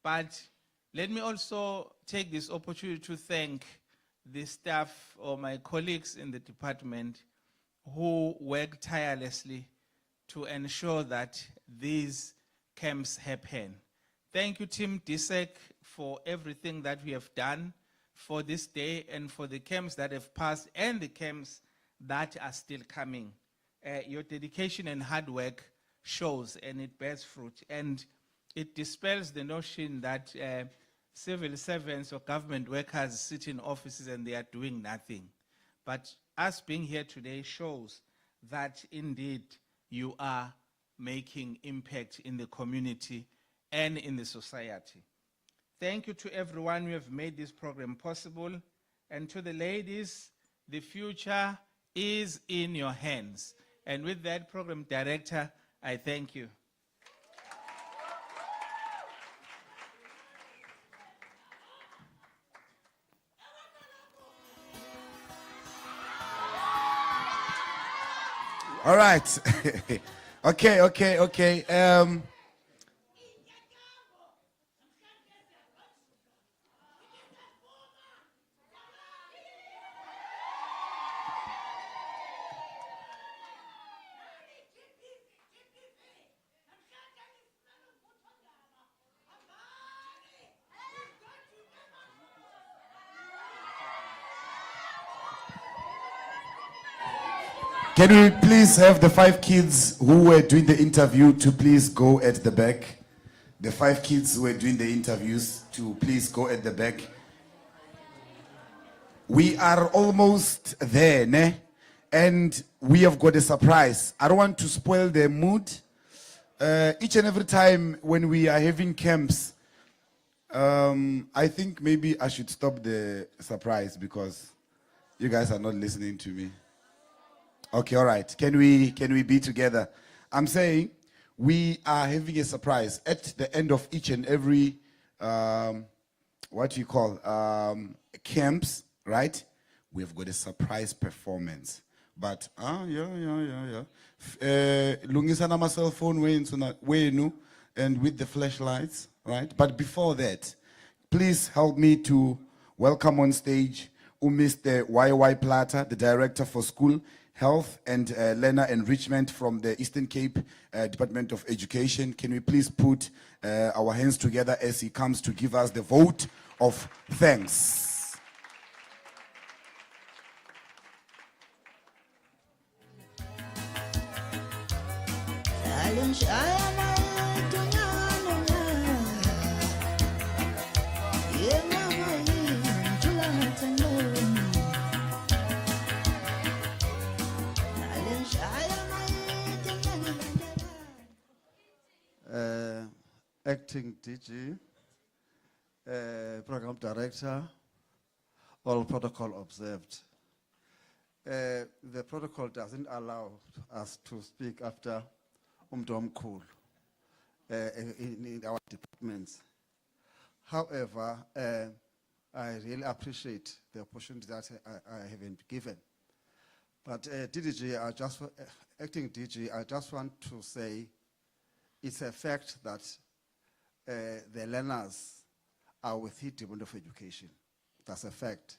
[SPEAKER 15] But let me also take this opportunity to thank the staff or my colleagues in the department who work tirelessly to ensure that these camps happen. Thank you, Team DSEC, for everything that we have done for this day and for the camps that have passed and the camps that are still coming. Your dedication and hard work shows, and it bears fruit, and it dispels the notion that civil servants or government workers sit in offices and they are doing nothing. But us being here today shows that indeed you are making impact in the community and in the society. Thank you to everyone who have made this program possible, and to the ladies, the future is in your hands. And with that, program director, I thank you.
[SPEAKER 1] All right. Okay. Can we please have the 5 kids who were doing the interview to please go at the back? The 5 kids who were doing the interviews to please go at the back. We are almost there, ne? And we have got a surprise. I don't want to spoil the mood. Each and every time when we are having camps, I think maybe I should stop the surprise because you guys are not listening to me. Okay, all right. Can we be together? I'm saying we are having a surprise at the end of each and every camps, right? We've got a surprise performance. But lungisana my cell phone wenu and with the flashlights, right? But before that, please help me to welcome on stage Mr. YY Plata, the Director for School Health and Learner Enrichment from the Eastern Cape Department of Education. Can we please put our hands together as he comes to give us the vote of thanks?
[SPEAKER 16] Acting DG, Program Director, all protocol observed. The protocol doesn't allow us to speak after Omkhulu in our departments. However, I really appreciate the opportunity that I have been given. But DDG, acting DG, I just want to say it's a fact that the learners are within the Department of Education. That's a fact.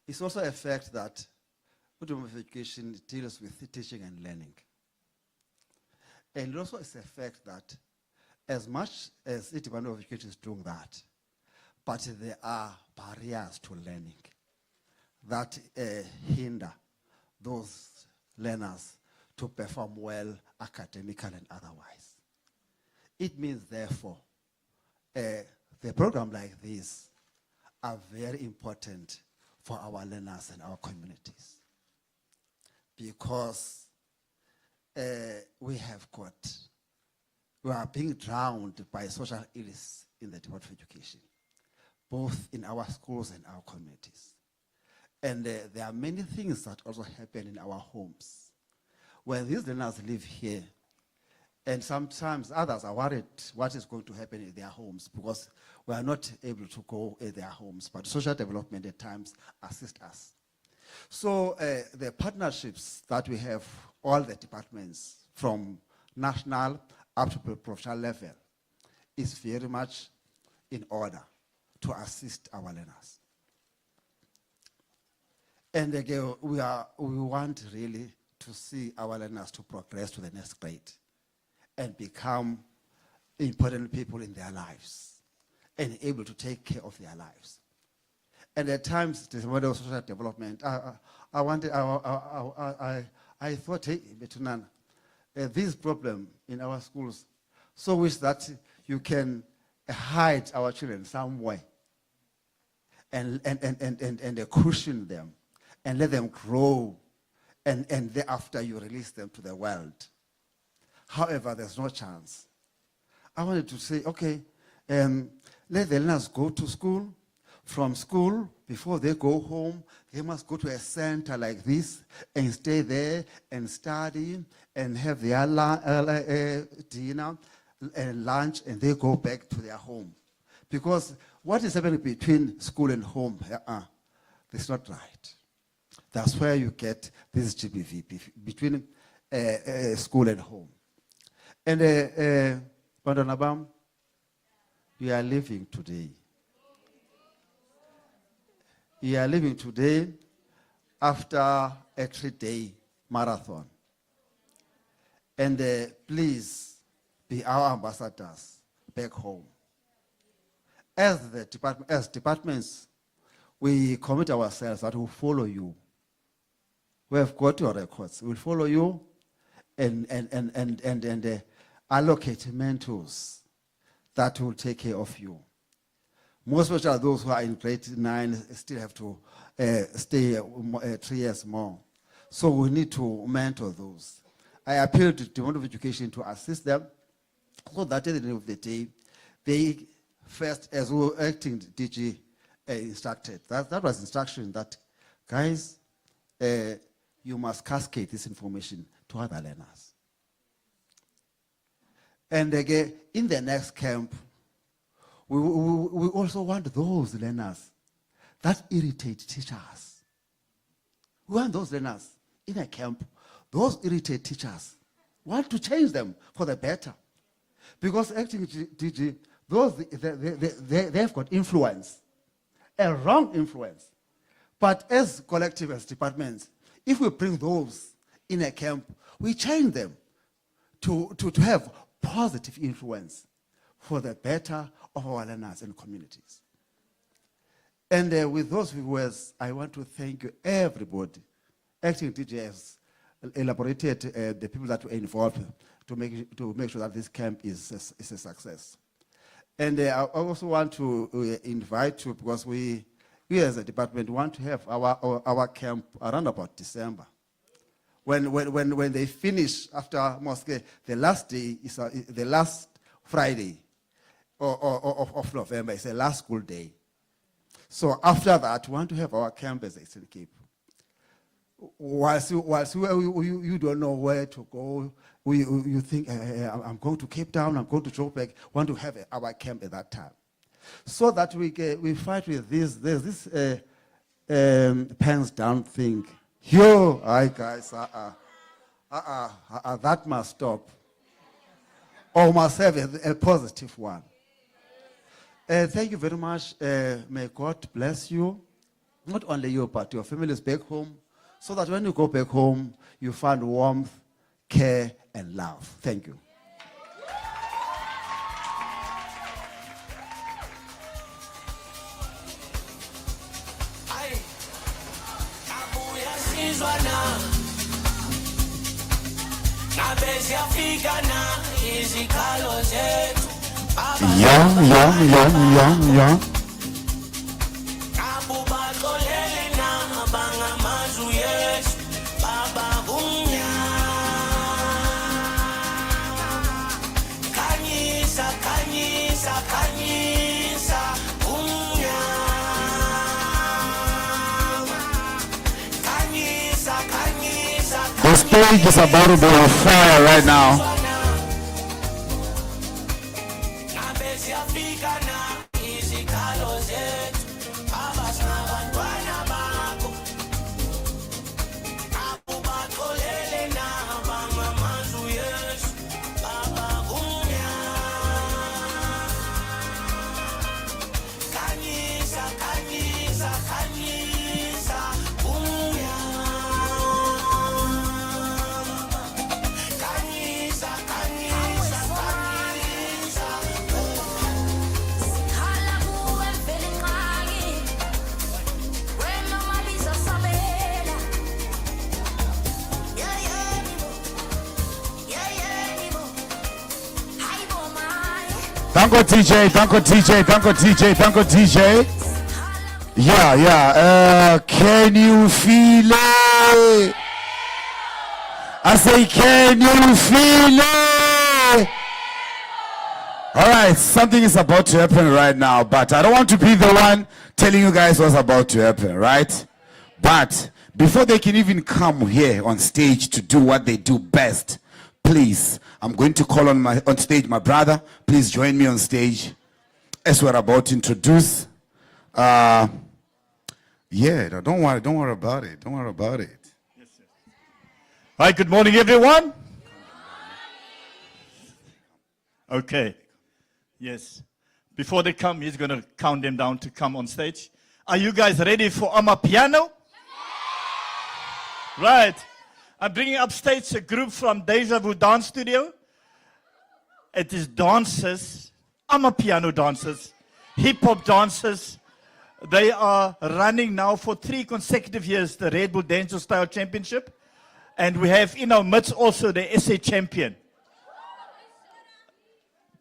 [SPEAKER 16] It's also a fact that the Department of Education deals with teaching and learning. And also it's a fact that as much as the Department of Education is doing that, but there are barriers to learning that hinder those learners to perform well academically and otherwise. It means, therefore, the program like this are very important for our learners and our communities, because we are being drowned by social ills in the Department of Education, both in our schools and our communities. And there are many things that also happen in our homes. When these learners live here, and sometimes others are worried what is going to happen in their homes, because we are not able to go in their homes, but social development at times assist us. So the partnerships that we have, all the departments from national up to professional level, is very much in order to assist our learners. And again, we want really to see our learners to progress to the next grade and become important people in their lives and able to take care of their lives. And at times, the model of social development, I thought, hey, Betunan, this problem in our schools, so wish that you can hide our children somewhere and cushion them and let them grow, and thereafter you release them to the world. However, there's no chance. I wanted to say, okay, let the learners go to school. From school, before they go home, they must go to a center like this and stay there and study and have their dinner and lunch, and they go back to their home. Because what is happening between school and home, it's not right. That's where you get this GBV, between school and home. And Bandonabam, we are leaving today. We are leaving today after a 3-day marathon. And please be our ambassadors back home. As departments, we commit ourselves that we'll follow you. We have got your records. We'll follow you and allocate mentors that will take care of you. Most especially those who are in grade 9 still have to stay 3 years more. So we need to mentor those. I appeal to the Department of Education to assist them, so that at the end of the day, they first, as we were acting DG instructed, that was instruction that, guys, you must cascade this information to other learners. And again, in the next camp, we also want those learners that irritate teachers. We want those learners in a camp, those irritate teachers. We want to change them for the better. Because acting DG, they've got influence, a wrong influence. But as collective, as departments, if we bring those in a camp, we change them to have positive influence for the better of our learners and communities. And with those words, I want to thank you, everybody. Acting DG has elaborated the people that were involved to make sure that this camp is a success. And I also want to invite you, because we as a department want to have our camp around about December. When they finish after mosque, the last day is the last Friday of November. It's the last school day. So after that, we want to have our camp as a Eastern Cape. Whilst you don't know where to go, you think, I'm going to Cape Town, I'm going to Joburg, want to have our camp at that time. So that we fight with this. There's this pants down thing. Yo, hi guys, that must stop. Or must have a positive one. Thank you very much. May God bless you. Not only you, but your families back home. So that when you go back home, you find warmth, care, and love. Thank you. Yeah. The stage is about to be on fire right now. Danko DJ. Yeah. Can you feel it? I say, can you feel it? All right, something is about to happen right now, but I don't want to be the one telling you guys what's about to happen, right? But before they can even come here on stage to do what they do best, please, I'm going to call on stage my brother. Please join me on stage as we're about to introduce. Yeah, don't worry about it. Don't worry about it.
[SPEAKER 17] Yes. Hi, good morning, everyone. Okay. Yes. Before they come, he's going to count them down to come on stage. Are you guys ready for Amapiano? Right. I'm bringing upstage a group from Deja Vu Dance Studio. It is dancers, Amapiano dancers, hip-hop dancers. They are running now for 3 consecutive years the Red Bull Dance Style Championship. And we have in our midst also the SA champion.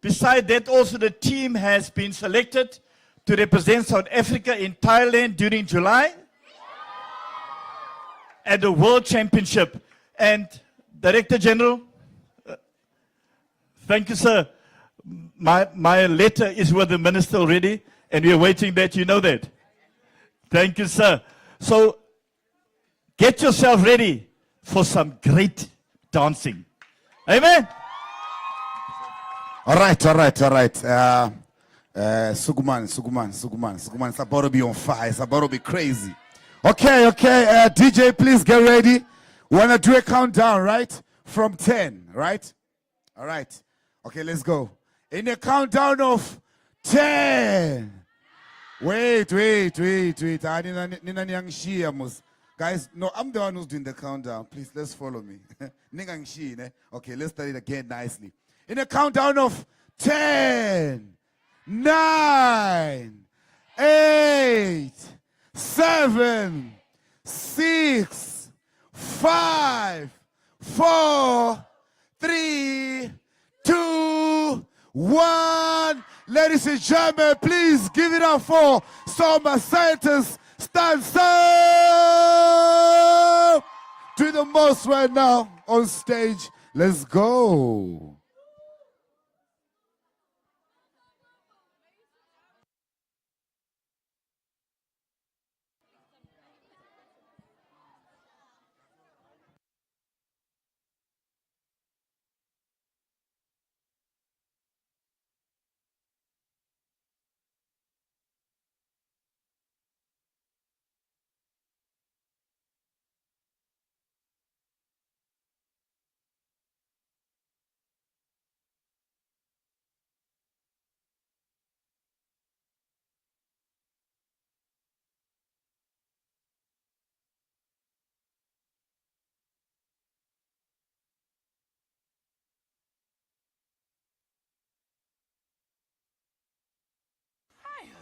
[SPEAKER 17] Besides that, also the team has been selected to represent South Africa in Thailand during July at the World Championship. And Director General, thank you, sir. My letter is with the minister already, and we are waiting that you know that. Thank you, sir. So get yourself ready for some great dancing. Amen.
[SPEAKER 1] All right. Suguman. It's about to be on fire. It's about to be crazy. Okay. DJ, please get ready. We want to do a countdown, right? From 10, right? All right. Okay, let's go. In a countdown of 10. Wait. Guys, no, I'm the one who's doing the countdown. Please, let's follow me. Okay, let's start it again nicely. In a countdown of 10, 9, 8, 7, 6, 5, 4, 3, 2, 1. Ladies and gentlemen, please give it up for Summer Scientists. Stand up. Do the most right now on stage. Let's go.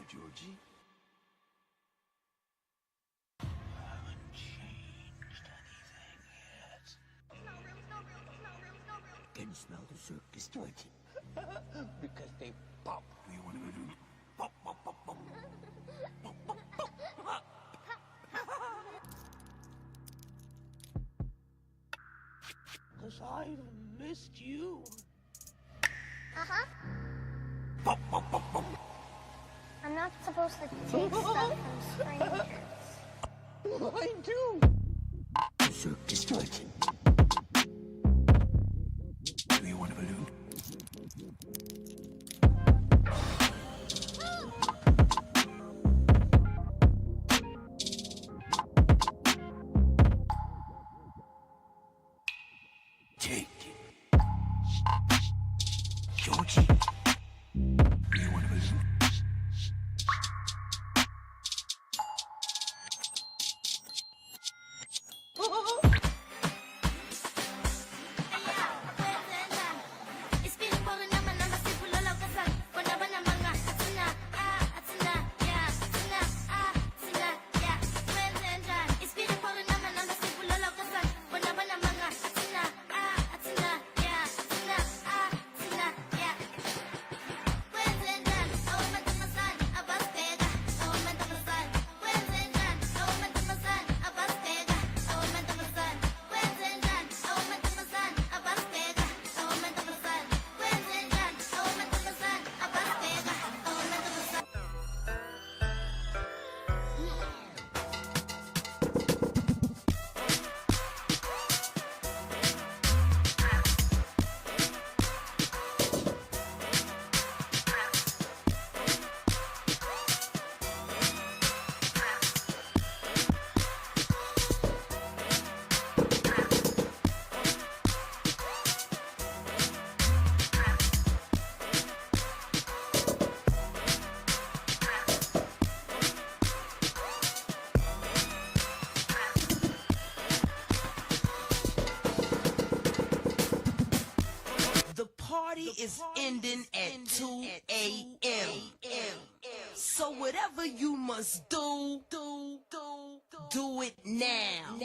[SPEAKER 18] Georgie. Can you smell the circus, Georgie? Because they pop. Do you want to do pop, pop, pop, pop? Pop, pop, pop. Because I've missed you.
[SPEAKER 5] Uh-huh.
[SPEAKER 18] Pop, pop, pop, pop.
[SPEAKER 5] I'm not supposed to take stuff from strangers.
[SPEAKER 18] I do. Circus, Georgie. Do you want a balloon? Take it. Georgie. Do you want a balloon?
[SPEAKER 19] Is ending at 2 a.m. So whatever you must do it now.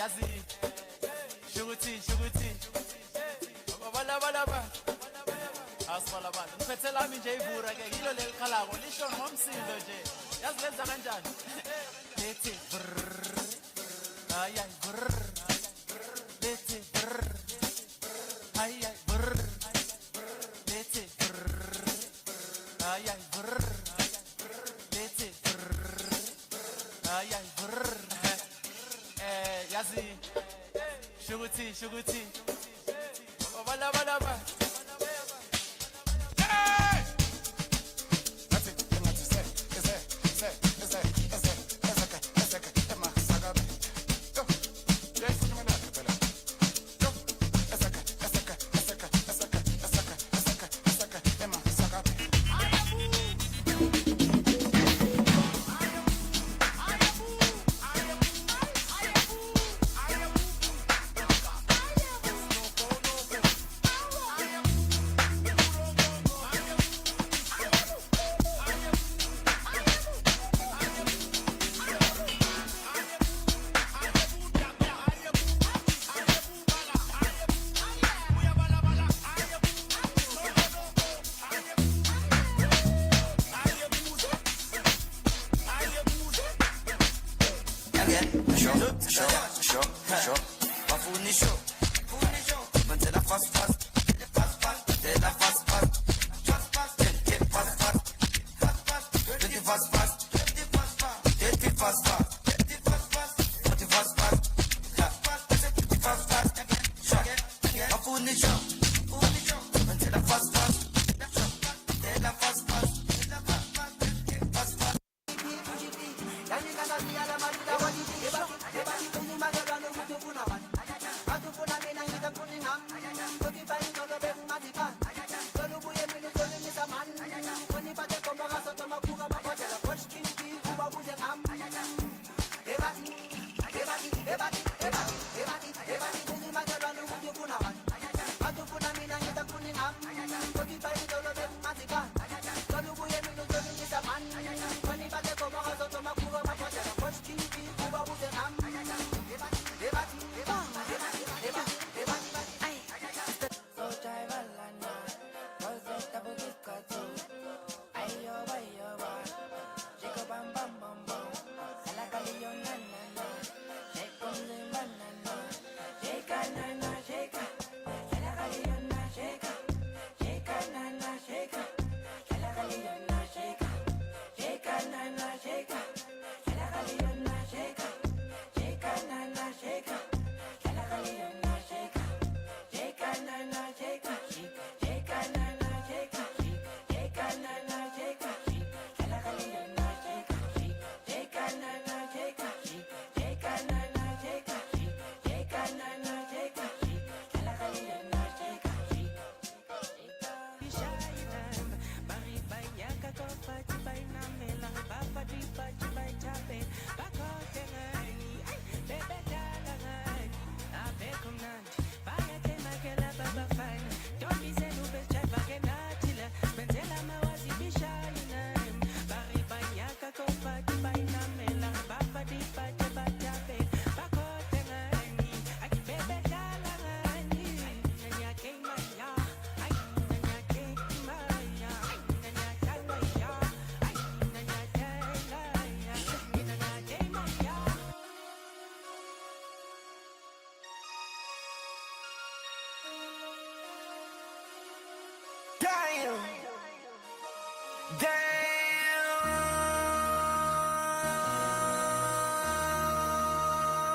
[SPEAKER 20] Yazi, shuguti, bala, asibala bala. Ngiphethe lami nje ivura ke yilo leli khalako lisho ngomsindo nje. Yazi lenza kanjani? Lethi brrr. Ay brrr. Lethi brrr. Ay brrr. Lethi brrr. Ay brrr. Lethi brrr. Ay brrr. Yazi, shuguti, bala. Hey! That's it.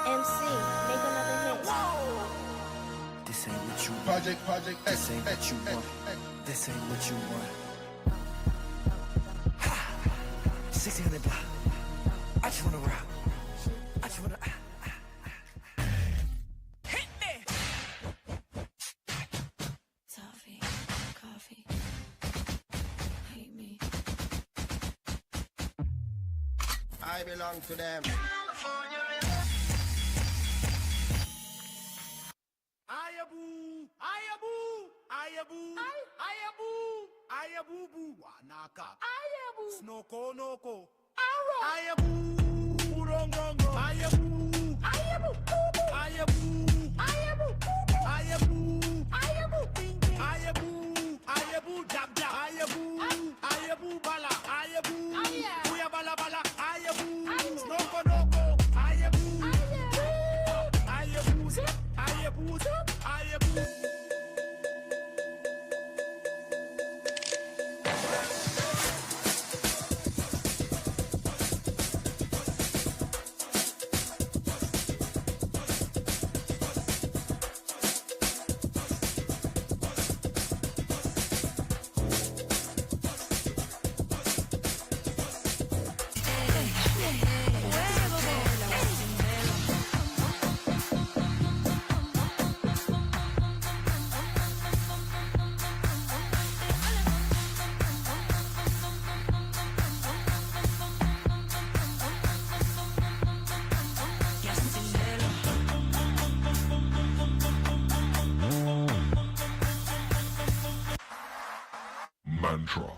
[SPEAKER 21] MC, make another hit.
[SPEAKER 18] This ain't what you want. This ain't what you want. This ain't what you want. Ha! 1600 block. I just wanna rock. I just wanna. Hit me.
[SPEAKER 21] Toffee, coffee, hate me.
[SPEAKER 18] I belong to them.
[SPEAKER 20] Ayabu, ayabu, ayabu, ayabu, ayabu, boo, wanaka, ayabu, snoko, noko, ayabu, urongongo, ayabu, ayabu, ayabu, ayabu, ayabu, ayabu, ayabu, ayabu, jab jab, ayabu, ayabu, bala, ayabu, uya bala bala, ayabu, snoko, noko, ayabu, ayabu, ayabu, ayabu.
[SPEAKER 22] Mantra.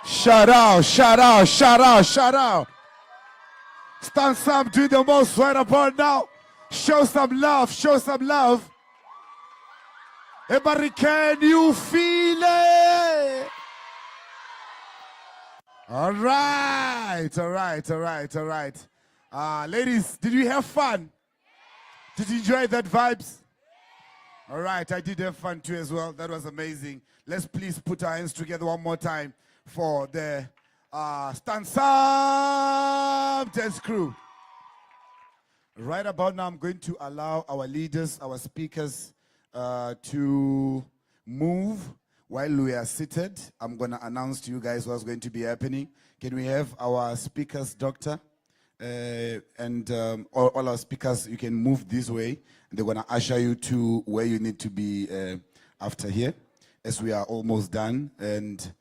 [SPEAKER 1] Shout out, shout out, shout out, shout out. Stand up, do the most right about now. Show some love, show some love. Everybody, can you feel it? All right, all right, all right, all right. Ladies, did you have fun? Did you enjoy that vibes? All right, I did have fun too as well. That was amazing. Let's please put our hands together one more time for the Stand Up Dance Crew. Right about now, I'm going to allow our leaders, our speakers, to move while we are seated. I'm going to announce to you guys what's going to be happening. Can we have our speakers, Doctor? And all our speakers, you can move this way. They're going to usher you to where you need to be after here, as we are almost done. And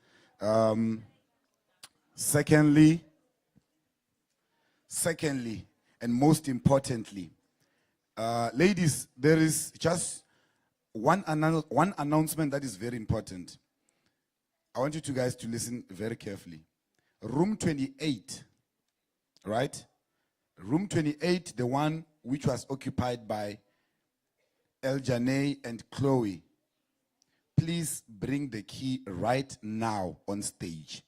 [SPEAKER 1] secondly, and most importantly, ladies, there is just one announcement that is very important. I want you two guys to listen very carefully. Room 28, right? Room 28, the one which was occupied by El Janay and Chloe. Please bring the key right now on stage.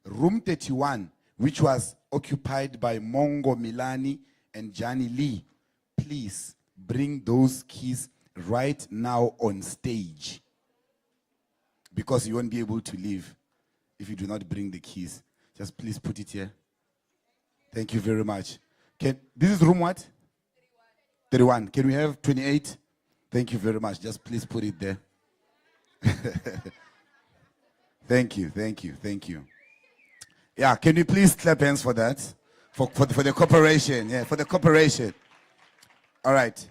[SPEAKER 1] Room 31, which was occupied by Mongo Milani and Johnny Lee. Please bring those keys right now on stage. Because you won't be able to leave if you do not bring the keys. Just please put it here. Thank you very much. This is room what? 31. Can we have 28? Thank you very much. Just please put it there. Thank you, thank you, thank you. Yeah, can you please clap hands for that? For the cooperation. Yeah, for the cooperation. All right.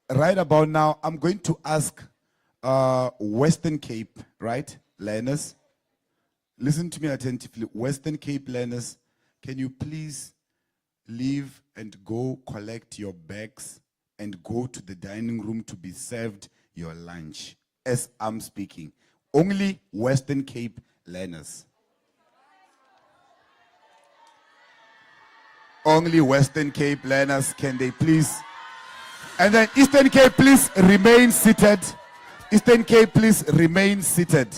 [SPEAKER 1] Right about now, I'm going to ask Western Cape, right, learners. Listen to me attentively. Western Cape learners, can you please leave and go collect your bags and go to the dining room to be served your lunch as I'm speaking. Only Western Cape learners. Only Western Cape learners, can they please? And then Eastern Cape, please remain seated. Eastern Cape, please remain seated.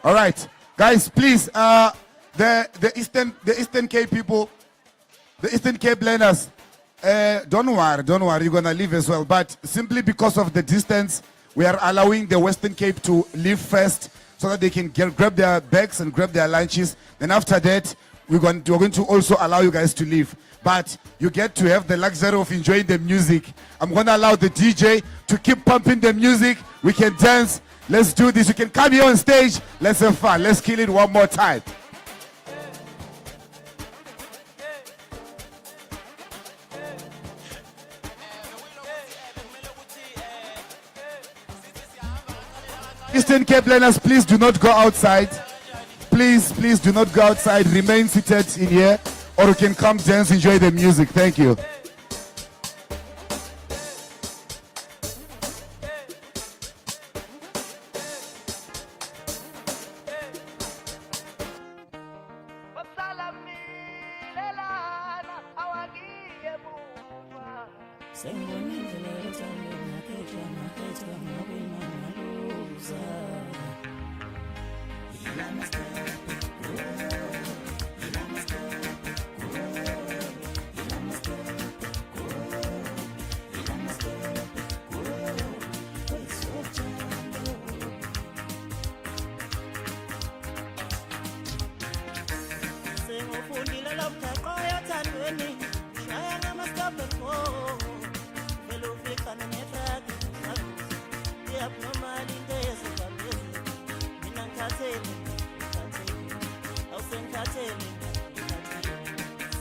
[SPEAKER 1] All right, guys, please, the Eastern Cape people, the Eastern Cape learners, don't worry, you're gonna leave as well. But simply because of the distance, we are allowing the Western Cape to leave first so that they can grab their bags and grab their lunches. Then after that, we're going to also allow you guys to leave. But you get to have the luxury of enjoying the music. I'm gonna allow the DJ to keep pumping the music. We can dance. Let's do this. You can come here on stage. Let's have fun. Let's kill it one more time. Eastern Cape learners, please do not go outside. Please do not go outside. Remain seated in here, or you can come dance, enjoy the music. Thank you.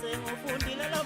[SPEAKER 3] Sengufundile lo